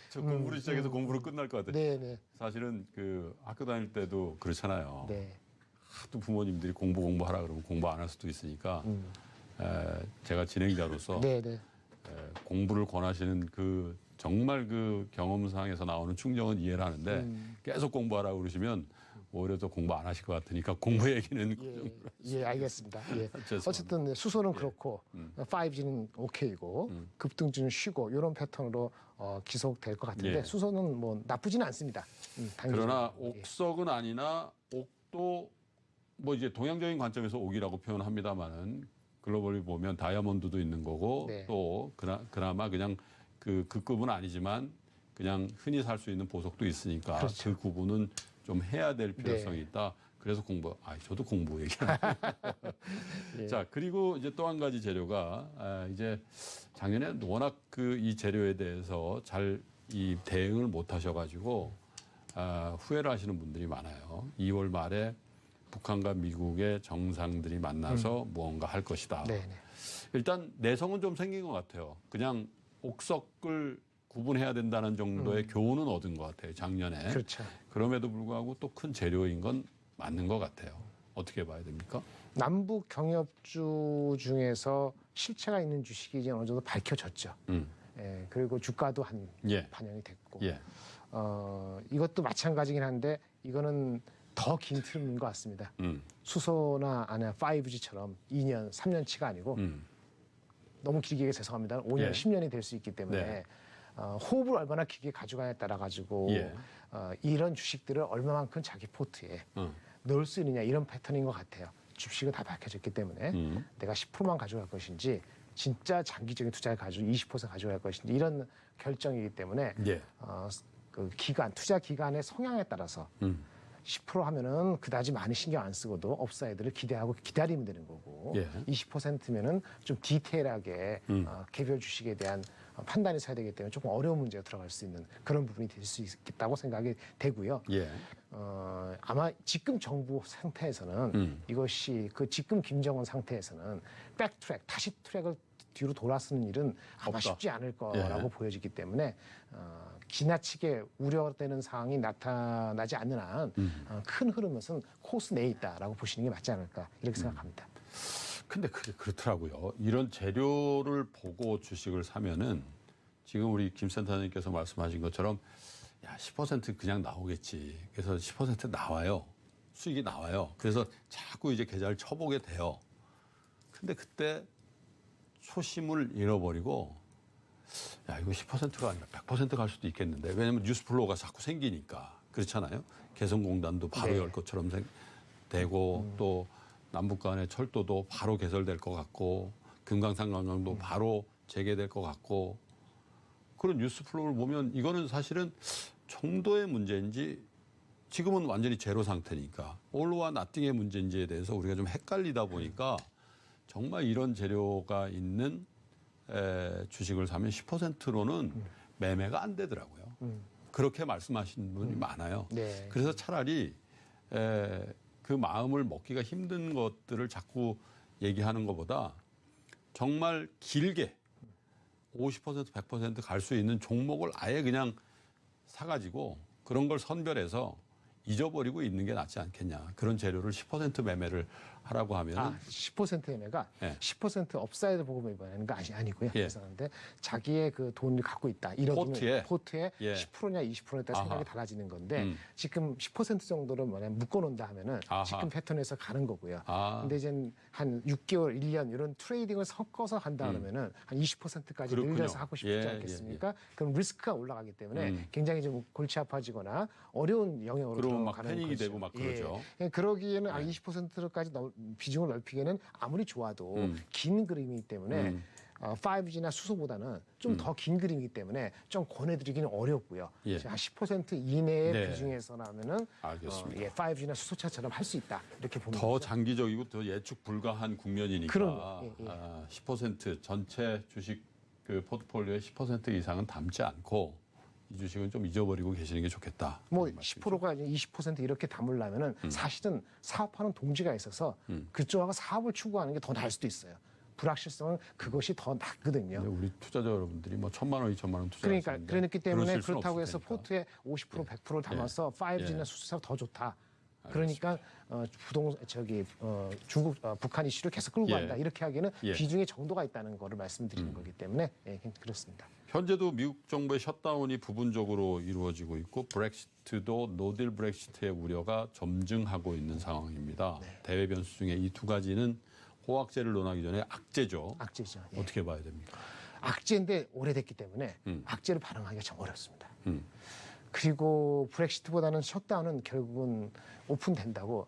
저 공부를 시작해서 공부로 끝날 것 같아요. 네네. 사실은 그 학교 다닐 때도 그렇잖아요. 네. 하도 부모님들이 공부하라 그러면 공부 안 할 수도 있으니까 제가 진행자로서 네네. 공부를 권하시는 그 정말 그 경험상에서 나오는 충정은 이해를 하는데 계속 공부하라고 그러시면 오히려 더 공부 안 하실 것 같으니까 공부 얘기는 예, 알겠습니다. 예. 죄송합니다. 어쨌든 수소는 그렇고 5G는 오케이고 급등주는 쉬고 이런 패턴으로 지속될 것 같은데 예. 수소는 뭐 나쁘지는 않습니다. 그러나 단기적으로. 예. 옥석은 아니나 옥도 뭐 이제 동양적인 관점에서 옥이라고 표현합니다만은 글로벌리 보면 다이아몬드도 있는 거고 네. 또 그나마 그냥 그 급은 아니지만 그냥 흔히 살 수 있는 보석도 있으니까 그렇죠. 그 구분은 좀 해야 될 필요성이 네. 있다. 그래서 저도 공부 얘기하는. 예. 자, 그리고 이제 또 한 가지 재료가 이제 작년에 워낙 그 이 재료에 대해서 잘 이 대응을 못 하셔가지고 후회를 하시는 분들이 많아요. 2월 말에 북한과 미국의 정상들이 만나서 무언가 할 것이다. 네네. 일단 내성은 좀 생긴 것 같아요. 그냥 옥석을 구분해야 된다는 정도의 교훈은 얻은 것 같아요. 작년에. 그렇죠. 그럼에도 불구하고 또 큰 재료인 건 맞는 것 같아요. 어떻게 봐야 됩니까? 남북 경협주 중에서 실체가 있는 주식이 이제 어느 정도 밝혀졌죠. 예, 그리고 주가도 한 예. 반영이 됐고. 예. 이것도 마찬가지긴 한데 이거는 더 긴 틈인 것 같습니다. 수소나 5G처럼 2년, 3년치가 아니고 너무 길게 죄송합니다. 5년, 예. 10년이 될 수 있기 때문에 네. 호흡을 얼마나 길게 가져가냐에 따라 가지고 예. 이런 주식들을 얼마만큼 자기 포트에 넣을 수 있느냐 이런 패턴인 것 같아요. 주식은 다 밝혀졌기 때문에 내가 10%만 가져갈 것인지 진짜 장기적인 투자에 가지고 20% 가져갈 것인지 이런 결정이기 때문에 예. 그 투자 기간의 성향에 따라서 10% 하면은 그다지 많이 신경 안 쓰고도 업사이드를 기대하고 기다리면 되는 거고 예. 20%면은 좀 디테일하게 개별 주식에 대한 판단이 서야 되기 때문에 조금 어려운 문제가 들어갈 수 있는 그런 부분이 될 수 있겠다고 생각이 되고요. 예. 아마 지금 정부 상태에서는 이것이 그 지금 김정은 상태에서는 백트랙 다시 트랙을 뒤로 돌아서는 일은 아마 없다. 쉽지 않을 거라고 예. 보여지기 때문에 지나치게 우려되는 상황이 나타나지 않는 한 큰 흐름에서는 코스 내에 있다라고 보시는 게 맞지 않을까 이렇게 생각합니다. 근데 그게 그렇더라고요. 이런 재료를 보고 주식을 사면은 지금 우리 김 센터장님께서 말씀하신 것처럼 야, 10% 그냥 나오겠지. 그래서 10% 나와요. 수익이 나와요. 그래서 자꾸 이제 계좌를 쳐보게 돼요. 근데 그때 초심을 잃어버리고 야, 이거 10%가 아니라 100% 갈 수도 있겠는데. 왜냐면 뉴스플로우가 자꾸 생기니까. 그렇잖아요. 개성공단도 바로 네. 열 것처럼 되고 또 남북 간의 철도도 바로 개설될 것 같고 금강산 관광도 바로 재개될 것 같고 그런 뉴스플로우를 보면 이거는 사실은 정도의 문제인지 지금은 완전히 제로 상태니까 올로와 나띵의 문제인지에 대해서 우리가 좀 헷갈리다 보니까 정말 이런 재료가 있는 주식을 사면 10%로는 매매가 안 되더라고요. 그렇게 말씀하시는 분이 많아요. 네. 그래서 차라리 그 마음을 먹기가 힘든 것들을 자꾸 얘기하는 것보다 정말 길게 50% 100% 갈 수 있는 종목을 아예 그냥 사가지고 그런 걸 선별해서 잊어버리고 있는 게 낫지 않겠냐. 그런 재료를 10% 매매를 하라고 하면 10% 매매가 예. 10% 업사이드 보고 매매하는 거 아니고요. 예. 그런데 자기의 그 돈을 갖고 있다. 이런 포트에 예. 10%냐 20%냐 따라 생각이 달라지는 건데 지금 10% 정도를 만약 묶어놓는다 하면은 아하. 지금 패턴에서 가는 거고요. 아. 근데 이제 한 6개월, 1년 이런 트레이딩을 섞어서 한다 그러면은 한 20%까지 그렇군요. 늘려서 하고 싶지 예, 않겠습니까? 그럼 리스크가 올라가기 때문에 굉장히 좀 골치 아파지거나 어려운 영역으로 그러면 막 들어가는 패닉이 거죠. 되고 막 그러죠. 예. 그러기에는 20%까지 비중을 넓히기에는 아무리 좋아도 긴 그림이기 때문에 5G나 수소보다는 좀 더 긴 그림이기 때문에 좀 권해드리기는 어렵고요. 예. 한 10% 이내의 네. 비중에서 나면은 알겠습니다. 5G나 수소차처럼 할 수 있다 이렇게 보면 더 되죠. 장기적이고 더 예측 불가한 국면이니까 그럼요. 예, 예. 10% 전체 주식 그 포트폴리오의 10% 이상은 담지 않고 이 주식은 좀 잊어버리고 계시는 게 좋겠다. 뭐 그런 말씀이죠. 10%가 20% 이렇게 담으려면은 사실은 사업하는 동지가 있어서 그쪽하고 사업을 추구하는 게 더 나을 수도 있어요. 불확실성은 그것이 더 낫거든요. 근데 우리 투자자 여러분들이 뭐 1,000만 원, 2,000만 원 그러니까 투자하시는데 그렇기 때문에 그러실 수는 그렇다고 없을 해서 테니까. 포트에 50% 100%를 담아서 5G나 예. 수소차가 더 좋다. 그러니까 중국 북한 이슈를 계속 끌고 예. 간다. 이렇게 하기에는 예. 비중의 정도가 있다는 거를 말씀드리는 거기 때문에 그렇습니다. 현재도 미국 정부의 셧다운이 부분적으로 이루어지고 있고 브렉시트도 노딜 브렉시트의 우려가 점증하고 있는 상황입니다. 대외 변수 중에 이 두 가지는 호황제를 논하기 전에 악재죠. 악재죠. 예. 어떻게 봐야 됩니까? 악재인데 오래됐기 때문에 악재를 반응하기가 참 어렵습니다. 음. 그리고 브렉시트보다는 셧다운은 결국은 오픈된다고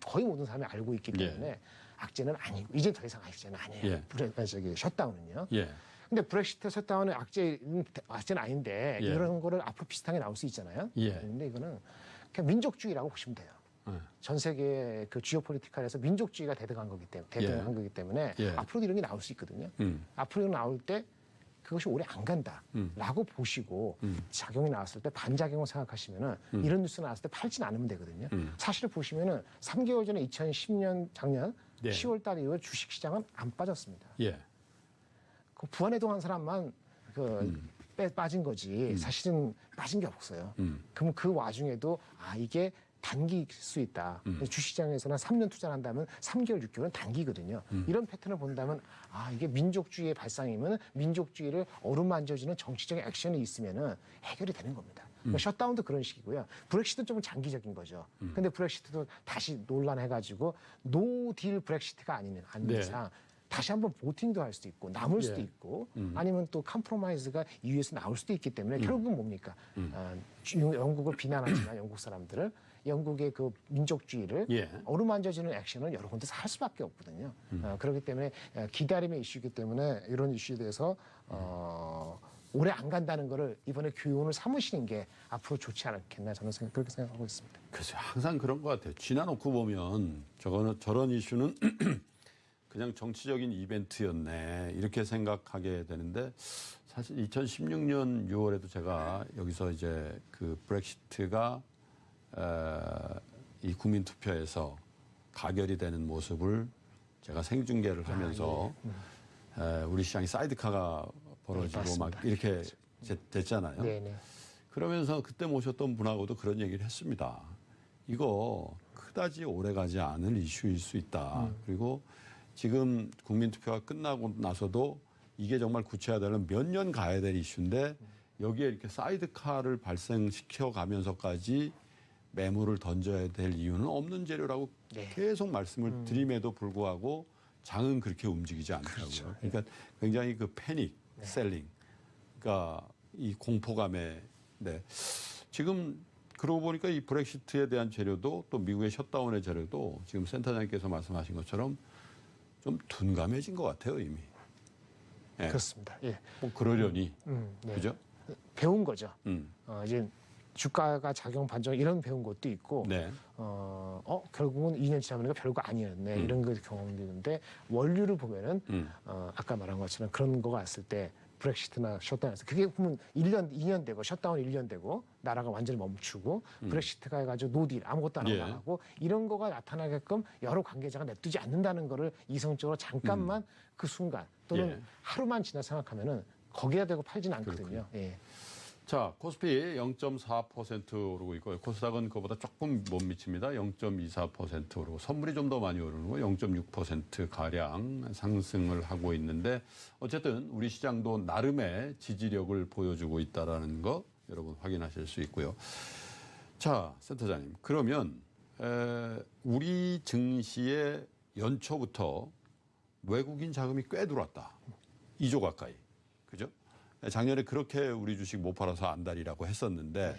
거의 모든 사람이 알고 있기 때문에 악재는 아니고 이제 더 이상 악재는 아니에요. 예. 셧다운은요. 예. 근데 브렉시트 셧다운은 악재는 아닌데 예. 이런 거를 앞으로 비슷하게 나올 수 있잖아요. 예. 근데 이거는 그냥 민족주의라고 보시면 돼요. 전 세계 그 지오폴리티컬에서 민족주의가 대등한 거기 때문에 예. 앞으로도 이런 게 나올 수 있거든요. 앞으로 나올 때 그것이 오래 안 간다라고 보시고 작용이 나왔을 때 반작용을 생각하시면은 이런 뉴스 나왔을 때 팔진 않으면 되거든요. 사실 보시면은 3개월 전에 2010년 작년 네. 10월 달 이후에 주식시장은 안 빠졌습니다. 예. 그 부안해동한 사람만 빠진 거지 사실은 빠진 게 없어요. 그럼 그 와중에도 이게 단기일 수 있다. 주식시장에서는 3년 투자를 한다면 3개월, 6개월은 단기거든요. 이런 패턴을 본다면 이게 민족주의의 발상이면 민족주의를 어루만져주는 정치적인 액션이 있으면은 해결이 되는 겁니다. 그러니까 셧다운도 그런 식이고요. 브렉시트는 좀 장기적인 거죠. 근데 브렉시트도 다시 논란해가지고 노딜 브렉시트가 아닌 네. 이상 다시 한번 보팅도 할 수도 있고 남을 수도 예. 있고 아니면 또 컴프로마이즈가 EU에서 나올 수도 있기 때문에 결국은 뭡니까? 영국을 비난하지만 영국 사람들을 영국의 그 민족주의를 예. 어루만져주는 액션을 여러 군데서 할 수밖에 없거든요. 그렇기 때문에 기다림의 이슈이기 때문에 이런 이슈에 대해서 오래 안 간다는 거를 이번에 교훈을 삼으시는 게 앞으로 좋지 않겠나 저는 그렇게 생각하고 있습니다. 글쎄 항상 그런 것 같아요. 지나놓고 보면 저런 이슈는 그냥 정치적인 이벤트였네 이렇게 생각하게 되는데 사실 2016년 6월에도 제가 여기서 이제 그 브렉시트가 이 국민투표에서 가결이 되는 모습을 제가 생중계를 하면서 우리 시장이 사이드카가 벌어지고 네, 막 이렇게 됐잖아요. 네네. 그러면서 그때 모셨던 분하고도 그런 얘기를 했습니다. 이거 그다지 오래가지 않을 이슈일 수 있다. 그리고 지금 국민투표가 끝나고 나서도 이게 정말 구체화되려면 몇 년 가야 될 이슈인데 여기에 이렇게 사이드카를 발생시켜 가면서까지 매물을 던져야 될 이유는 없는 재료라고 네. 계속 말씀을 드림에도 불구하고 장은 그렇게 움직이지 않더라고요. 그렇죠. 그러니까 굉장히 그 패닉 셀링, 그러니까 이 공포감에 지금 그러고 보니까 이 브렉시트에 대한 재료도 또 미국의 셧다운의 재료도 지금 센터장님께서 말씀하신 것처럼 좀 둔감해진 것 같아요 이미. 예. 그렇습니다. 예. 뭐 그러려니 네. 그죠? 배운 거죠. 음. 이제 주가가 작용 반정 이런 배운 것도 있고 네. 결국은 2년 지나보니까 별거 아니었네 이런 그 경험도 있는데 원류를 보면은 아까 말한 것처럼 그런 거가 왔을 때 브렉시트나 셧다운해서 그게 보면 1년, 2년 되고 셧다운 1년 되고 나라가 완전히 멈추고 브렉시트가 해가지고 노딜 아무것도 안 하고 예. 나가고 이런 거가 나타나게끔 여러 관계자가 냅두지 않는다는 거를 이성적으로 잠깐만 그 순간 또는 예. 하루만 지나 생각하면은 거기다 대고 팔지는 않거든요. 예. 자, 코스피 0.4% 오르고 있고요. 코스닥은 그보다 조금 못 미칩니다. 0.24% 오르고 선물이 좀 더 많이 오르는 거 0.6% 가량 상승을 하고 있는데 어쨌든 우리 시장도 나름의 지지력을 보여주고 있다라는 거 여러분 확인하실 수 있고요. 자, 센터장님. 그러면 우리 증시에 연초부터 외국인 자금이 꽤 들어왔다. 2조 가까이. 그죠? 작년에 그렇게 우리 주식 못 팔아서 안달이라고 했었는데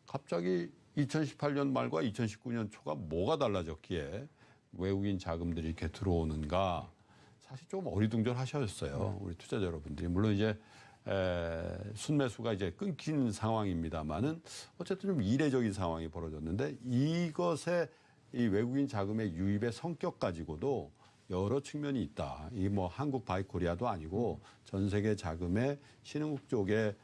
갑자기 2018년 말과 2019년 초가 뭐가 달라졌기에 외국인 자금들이 이렇게 들어오는가 사실 좀 어리둥절하셨어요. 우리 투자자 여러분들이. 물론 이제 순매수가 이제 끊긴 상황입니다만은 어쨌든 좀 이례적인 상황이 벌어졌는데 이것에 이 외국인 자금의 유입의 성격 가지고도 여러 측면이 있다. 이 뭐 한국 바이코리아도 아니고 전 세계 자금의 신흥국 쪽에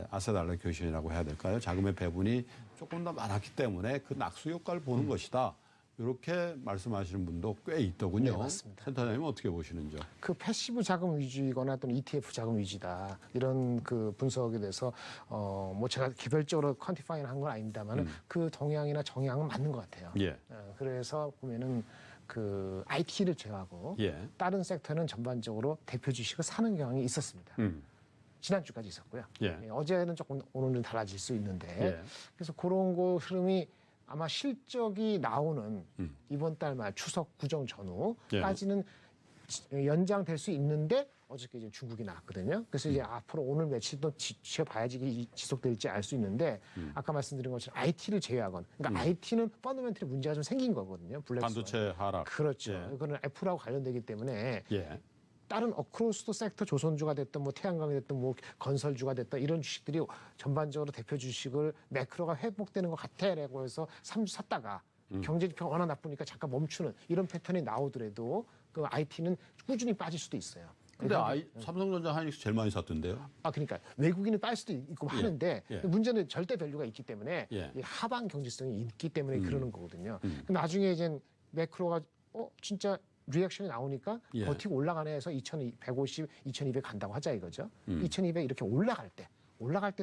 아셋 알로케이션이라고 해야 될까요? 자금의 배분이 조금 더 많았기 때문에 그 낙수 효과를 보는 것이다. 이렇게 말씀하시는 분도 꽤 있더군요. 네, 맞습니다. 센터장님은 어떻게 보시는지요? 그 패시브 자금 위주이거나 또는 ETF 자금 위주다 이런 그 분석에 대해서 뭐 제가 개별적으로 퀀티파이는 한 건 아닙니다만은 그 동향이나 정향은 맞는 것 같아요. 예. 그래서 보면은 그 IT를 제외하고 예. 다른 섹터는 전반적으로 대표 주식을 사는 경향이 있었습니다. 지난주까지 있었고요. 예. 어제는 조금 오늘은 달라질 수 있는데 예. 그래서 그런 거 흐름이 아마 실적이 나오는 이번 달 말 추석 구정 전후까지는 연장될 수 있는데 어저께 이제 중국이 나왔거든요. 그래서 이제 앞으로 오늘 며칠 또 지켜봐야지 이게 지속될지 알 수 있는데 아까 말씀드린 것처럼 IT를 제외하건 그러니까 IT는 펀더멘털이 문제가 좀 생긴 거거든요. 반도체 하락. 그렇죠. 예. 그거는 애플하고 관련되기 때문에 예. 다른 어크로스도 섹터 조선주가 됐든 뭐 태양광이 됐든 뭐 건설주가 됐든 이런 주식들이 전반적으로 대표 주식을 매크로가 회복되는 것 같아라고 해서 3주 샀다가 경제 지표가 워낙 나쁘니까 잠깐 멈추는 이런 패턴이 나오더라도 그 IT는 꾸준히 빠질 수도 있어요. 근데 삼성전자 하이닉스 제일 많이 샀던데요? 그러니까 외국인은 빠질 수도 있고 하는데 예. 문제는 절대 밸류가 있기 때문에 예. 이 하방 경제성이 있기 때문에 그러는 거거든요. 그럼 나중에 이제 매크로가 진짜 리액션이 나오니까 예. 버티고 올라가네 해서 2150, 2200 간다고 하자 이거죠. 2200 이렇게 올라갈 때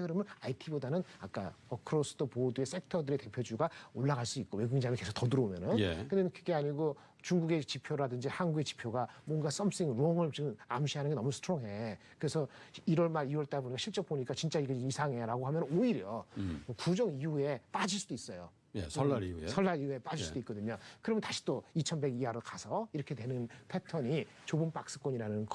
그러면 IT보다는 아까 어크로스 더 보드의 섹터들의 대표주가 올라갈 수 있고 외국인 자금이 계속 더 들어오면은 예. 근데 그게 아니고 중국의 지표라든지 한국의 지표가 뭔가 something wrong을 지금 암시하는 게 너무 스트롱해. 그래서 1월 말 2월 달 보니까 실적 보니까 진짜 이게 이상해라고 하면 오히려 구정 이후에 빠질 수도 있어요. 예, 설날 이후에. 설날 이후에 빠질 수도 있거든요. 그러면 다시 또 2100 이하로 가서 이렇게 되는 패턴이 좁은 박스권이라는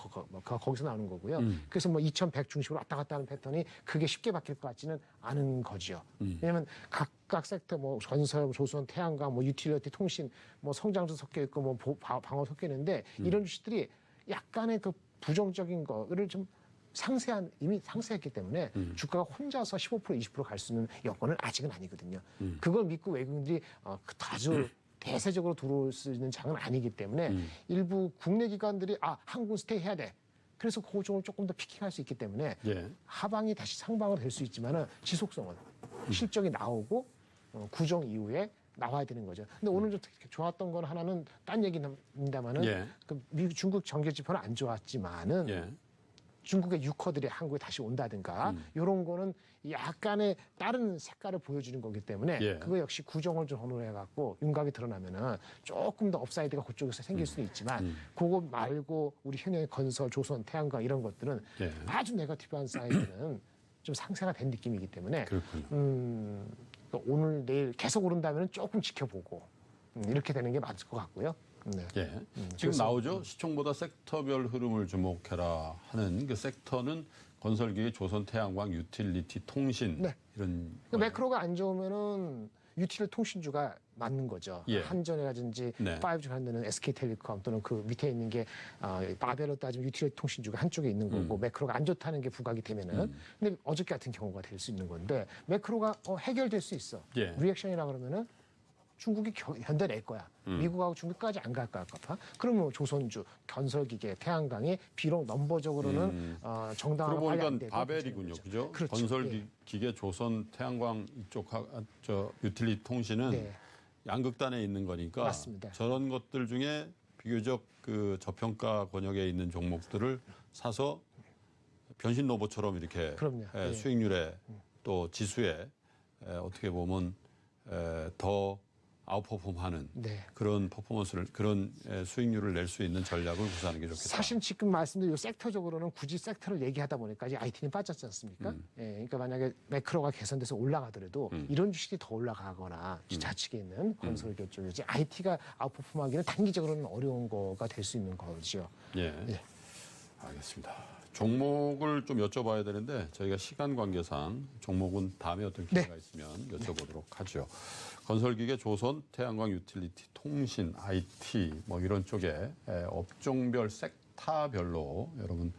거기서 나오는 거고요. 그래서 뭐 2100 중심으로 왔다 갔다 하는 패턴이 그게 쉽게 바뀔 것 같지는 않은 거죠. 왜냐하면 각각 섹터 뭐 건설, 조선, 태양광, 뭐 유틸리티, 통신, 뭐 성장주 섞여 있고 뭐 방어 섞여 있는데 이런 주식들이 약간의 그 부정적인 거를 좀 이미 상세했기 때문에 주가가 혼자서 15% 20% 갈 수 있는 여건은 아직은 아니거든요. 그걸 믿고 외국인들이 아주 대세적으로 들어올 수 있는 장은 아니기 때문에 일부 국내 기관들이 한국 스테이 해야 돼. 그래서 그 종을 조금 더 피킹할 수 있기 때문에 예. 하방이 다시 상방으로 될 수 있지만은 지속성은 실적이 나오고 구정 이후에 나와야 되는 거죠. 근데 오늘 좀 좋았던 건 하나는 딴 얘기입니다만은 예. 그 중국 정제 지표는 안 좋았지만은 예. 중국의 유커들이 한국에 다시 온다든가 이런 거는 약간의 다른 색깔을 보여주는 거기 때문에 예. 그거 역시 구정을 좀 혼호해갖고 윤곽이 드러나면은 조금 더 업사이드가 그쪽에서 생길 수는 있지만 그거 말고 우리 현역의 건설, 조선, 태양광 이런 것들은 예. 아주 네거티브한 사이드는 좀 상쇄가 된 느낌이기 때문에 그렇군요. 오늘 내일 계속 오른다면 조금 지켜보고 이렇게 되는 게 맞을 것 같고요. 네. 예. 지금 그래서- 나오죠. 시총보다 섹터별 흐름을 주목해라 하는 그 섹터는 건설기계, 조선, 태양광, 유틸리티, 통신 네. 이런. 그 매크로가 안 좋으면은 유틸 통신주가 맞는 거죠. 예. 한전이라든지 네. 5G 관련되는 SK텔레콤 또는 그 밑에 있는 게 바벨로 따지면 유틸 통신주가 한쪽에 있는 거고 매크로가 안 좋다는 게 부각이 되면은 근데 어저께 같은 경우가 될 수 있는 건데 매크로가 해결될 수 있어. 예. 리액션이라 그러면은 중국이 견뎌낼 거야. 미국하고 중국까지 안 갈 거야. 그러면 조선주, 건설기계, 태양광이 비록 넘버적으로는 정당화가 그러고 빨리 안 보니까 되고 바벨이군요, 그죠? 그렇죠. 건설기계, 조선, 태양광 이쪽 저 유틸리티 통신은 네. 양극단에 있는 거니까 맞습니다. 저런 것들 중에 비교적 그 저평가 권역에 있는 종목들을 사서 변신 로봇처럼 이렇게 그럼요. 네. 수익률에 또 지수에 어떻게 보면 더 아웃퍼폼하는 네. 그런 퍼포먼스를 그런 수익률을 낼 수 있는 전략을 구사하는 게 좋겠다. 사실 지금 말씀드린 섹터적으로는 굳이 섹터를 얘기하다 보니까 이제 IT는 빠졌지 않습니까? 예, 그러니까 만약에 매크로가 개선돼서 올라가더라도 이런 주식이 더 올라가거나 지자측에 있는 건설교 쪽이지 IT가 아웃퍼폼하기는 단기적으로는 어려운 거가 될 수 있는 거죠. 예. 예. 알겠습니다. 종목을 좀 여쭤봐야 되는데 저희가 시간 관계상 종목은 다음에 어떤 기회가 있으면 여쭤보도록 하죠. 건설기계, 조선, 태양광, 유틸리티, 통신, IT 뭐 이런 쪽에 업종별 섹터별로 여러분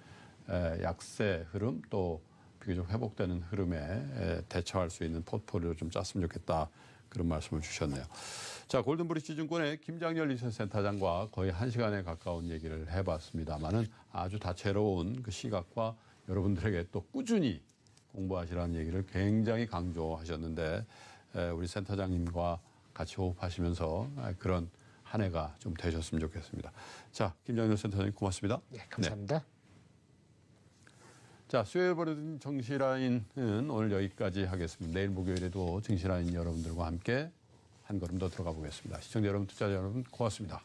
약세 흐름 또 비교적 회복되는 흐름에 대처할 수 있는 포트폴리오를 좀 짰으면 좋겠다. 그런 말씀을 주셨네요. 자, 골든브리지 증권의 김장렬 리서치센터장과 거의 1시간에 가까운 얘기를 해봤습니다만은 아주 다채로운 그 시각과 여러분들에게 또 꾸준히 공부하시라는 얘기를 굉장히 강조하셨는데 우리 센터장님과 같이 호흡하시면서 그런 한 해가 좀 되셨으면 좋겠습니다. 자, 김장렬 센터장님 고맙습니다. 네, 감사합니다. 네. 자, 수요일 벌어진 정시라인은 오늘 여기까지 하겠습니다. 내일 목요일에도 정시라인 여러분들과 함께 한 걸음 더 들어가 보겠습니다. 시청자 여러분, 투자자 여러분 고맙습니다.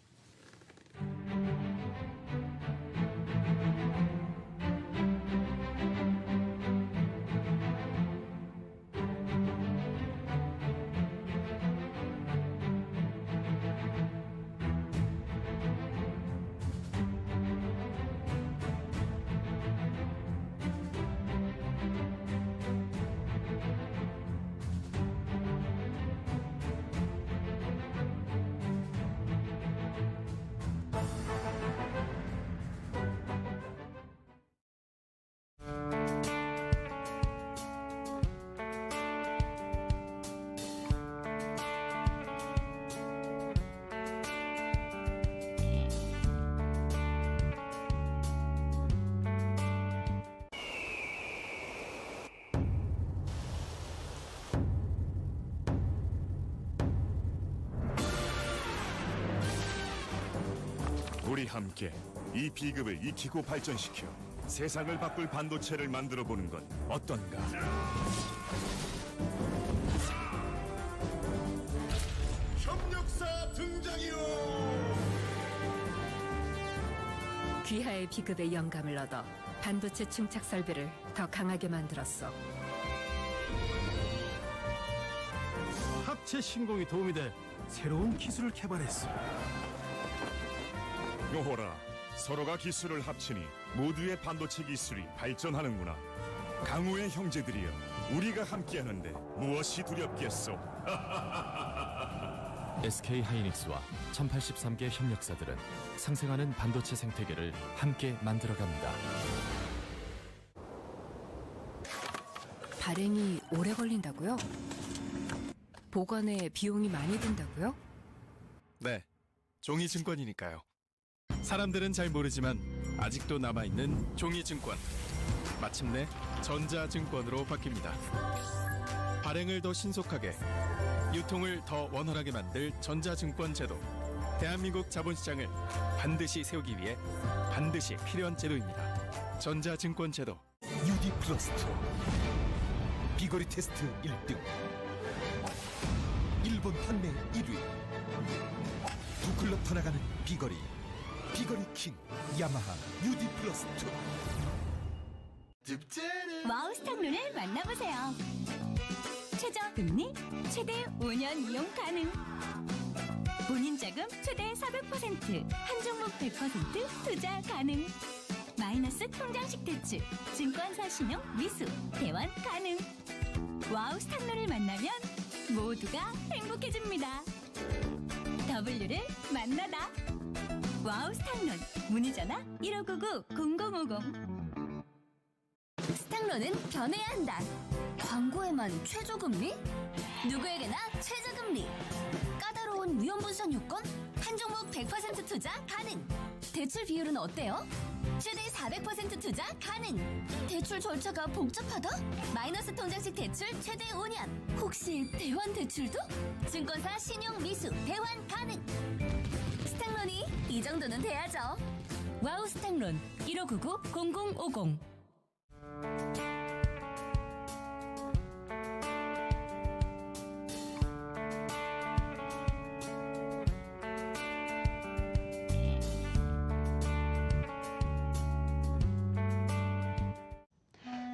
우리 함께 이 비급을 익히고 발전시켜 세상을 바꿀 반도체를 만들어 보는 건 어떤가? 협력사 등장이요! 귀하의 비급의 영감을 얻어 반도체 충착 설비를 더 강하게 만들었어. 합체 신공이 도움이 돼 새로운 기술을 개발했어. 요호라, 서로가 기술을 합치니 모두의 반도체 기술이 발전하는구나. 강우의 형제들이여, 우리가 함께하는데 무엇이 두렵겠소? SK 하이닉스와 1083개 협력사들은 상생하는 반도체 생태계를 함께 만들어갑니다. 발행이 오래 걸린다고요? 보관에 비용이 많이 든다고요? 네, 종이증권이니까요. 사람들은 잘 모르지만 아직도 남아있는 종이증권. 마침내 전자증권으로 바뀝니다. 발행을 더 신속하게, 유통을 더 원활하게 만들 전자증권 제도. 대한민국 자본시장을 반드시 세우기 위해 반드시 필요한 제도입니다. 전자증권 제도. UD 플러스트 비거리 테스트 1등, 일본 판매 1위, 두 클럽 더 나가는 비거리 킹 야마하 UD 플러스트. 와우스탁론을 만나보세요. 최저 금리 최대 5년 이용 가능. 본인 자금 최대 400%, 한 종목 100% 투자 가능. 마이너스 통장식 대출, 증권사 신용 미수, 대환 가능. 와우스탁론을 만나면 모두가 행복해집니다. W를 만나다. 와우스탁론 문의전화 1599-0050. 스탁론은 변해야 한다. 광고에만 최저금리? 누구에게나 최저금리. 까다로운 놀라운 위험분산 요건? 한 종목 100% 투자 가능. 대출 비율은 어때요? 최대 400% 투자 가능. 대출 절차가 복잡하다? 마이너스 통장식 대출 최대 5년. 혹시 대환 대출도? 증권사 신용 미수 대환 가능. 스탁론이 이 정도는 돼야죠. 와우 스탁론 1599-0050.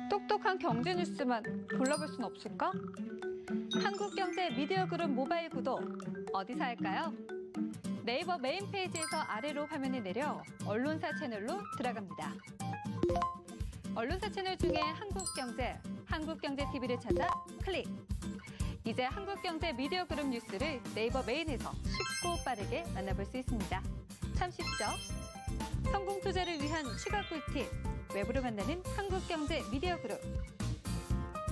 똑똑한 경제 뉴스만 골라볼 순 없을까? 한국경제 미디어그룹 모바일 구독 어디서 할까요? 네이버 메인 페이지에서 아래로 화면을 내려 언론사 채널로 들어갑니다. 언론사 채널 중에 한국경제TV를 찾아 클릭. 이제 한국경제 미디어그룹 뉴스를 네이버 메인에서 쉽고 빠르게 만나볼 수 있습니다. 참 쉽죠? 성공 투자를 위한 추가 꿀팁. 웹으로 만나는 한국경제 미디어그룹.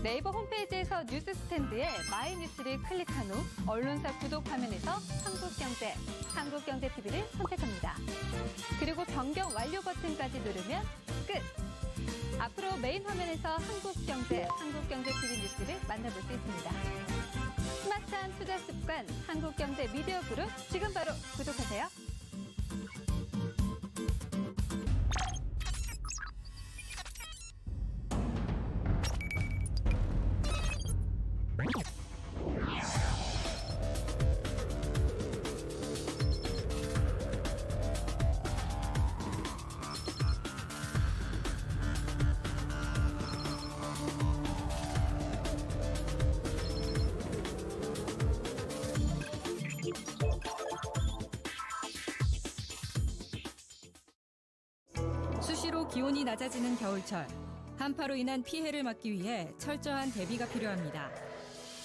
네이버 홈페이지에서 뉴스 스탠드에 마이 뉴스를 클릭한 후 언론사 구독 화면에서 한국경제TV를 선택합니다. 그리고 변경 완료 버튼까지 누르면 끝! 앞으로 메인 화면에서 한국경제TV 뉴스를 만나볼 수 있습니다. 스마트한 투자 습관 한국경제 미디어그룹 지금 바로 구독하세요. 수시로 기온이 낮아지는 겨울철, 한파로 인한 피해를 막기 위해 철저한 대비가 필요합니다.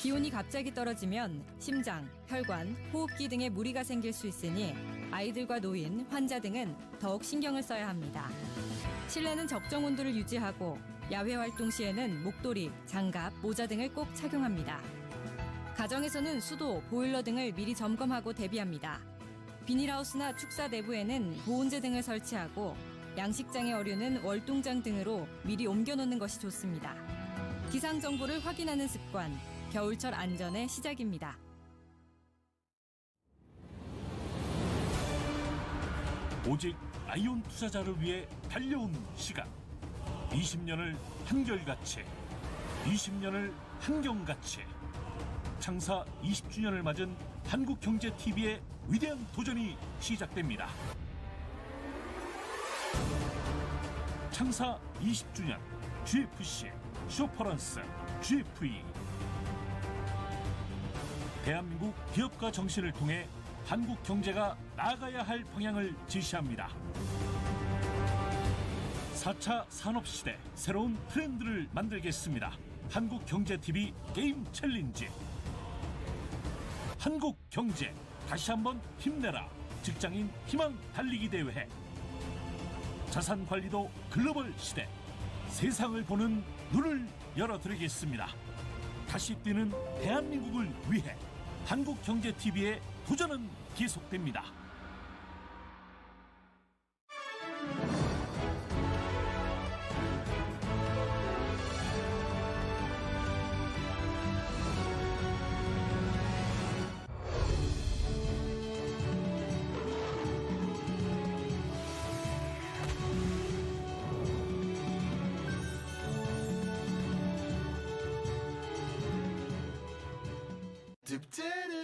기온이 갑자기 떨어지면 심장, 혈관, 호흡기 등에 무리가 생길 수 있으니 아이들과 노인, 환자 등은 더욱 신경을 써야 합니다. 실내는 적정 온도를 유지하고 야외 활동 시에는 목도리, 장갑, 모자 등을 꼭 착용합니다. 가정에서는 수도, 보일러 등을 미리 점검하고 대비합니다. 비닐하우스나 축사 내부에는 보온재 등을 설치하고 양식장의 어류는 월동장 등으로 미리 옮겨놓는 것이 좋습니다. 기상 정보를 확인하는 습관, 겨울철 안전의 시작입니다. 오직 아이온 투자자를 위해 달려온 시간. 20년을 한결같이, 20년을 한경같이. 창사 20주년을 맞은 한국경제TV의 위대한 도전이 시작됩니다. 창사 20주년 GFC, 쇼퍼런스, GFE. 대한민국 기업가 정신을 통해 한국 경제가 나아가야 할 방향을 제시합니다. 4차 산업시대 새로운 트렌드를 만들겠습니다. 한국경제TV 게임 챌린지. 한국경제 다시 한번 힘내라. 직장인 희망 달리기 대회. 자산관리도 글로벌 시대. 세상을 보는 눈을 열어드리겠습니다. 다시 뛰는 대한민국을 위해 한국경제TV의 도전은 계속됩니다.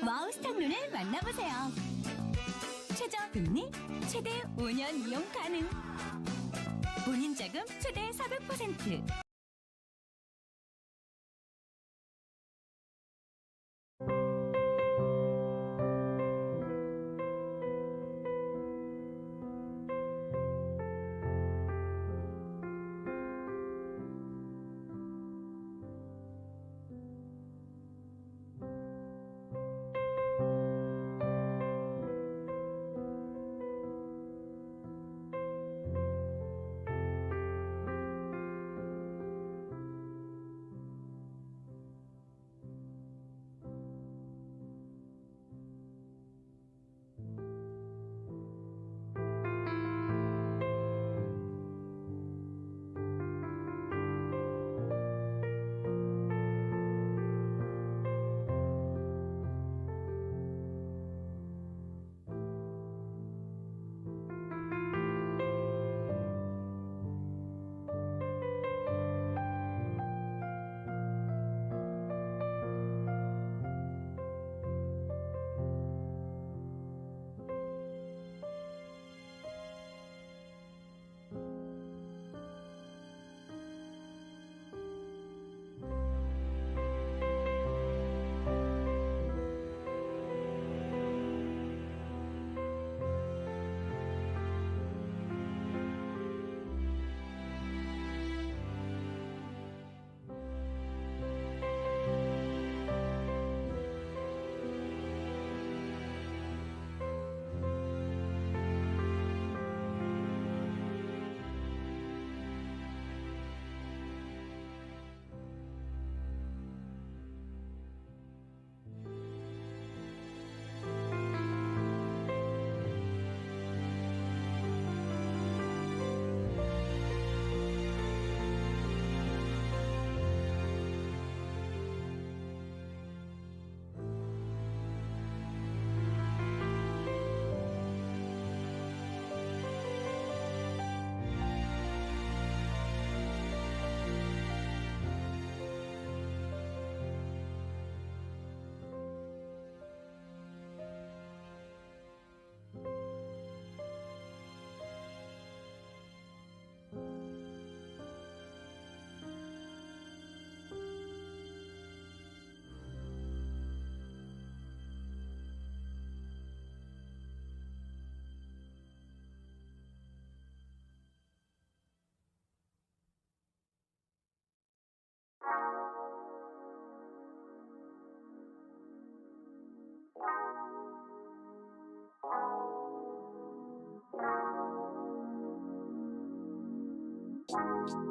와우 스탁론을 만나보세요. 최저 금리 최대 5년 이용 가능. 본인 자금 최대 400%. you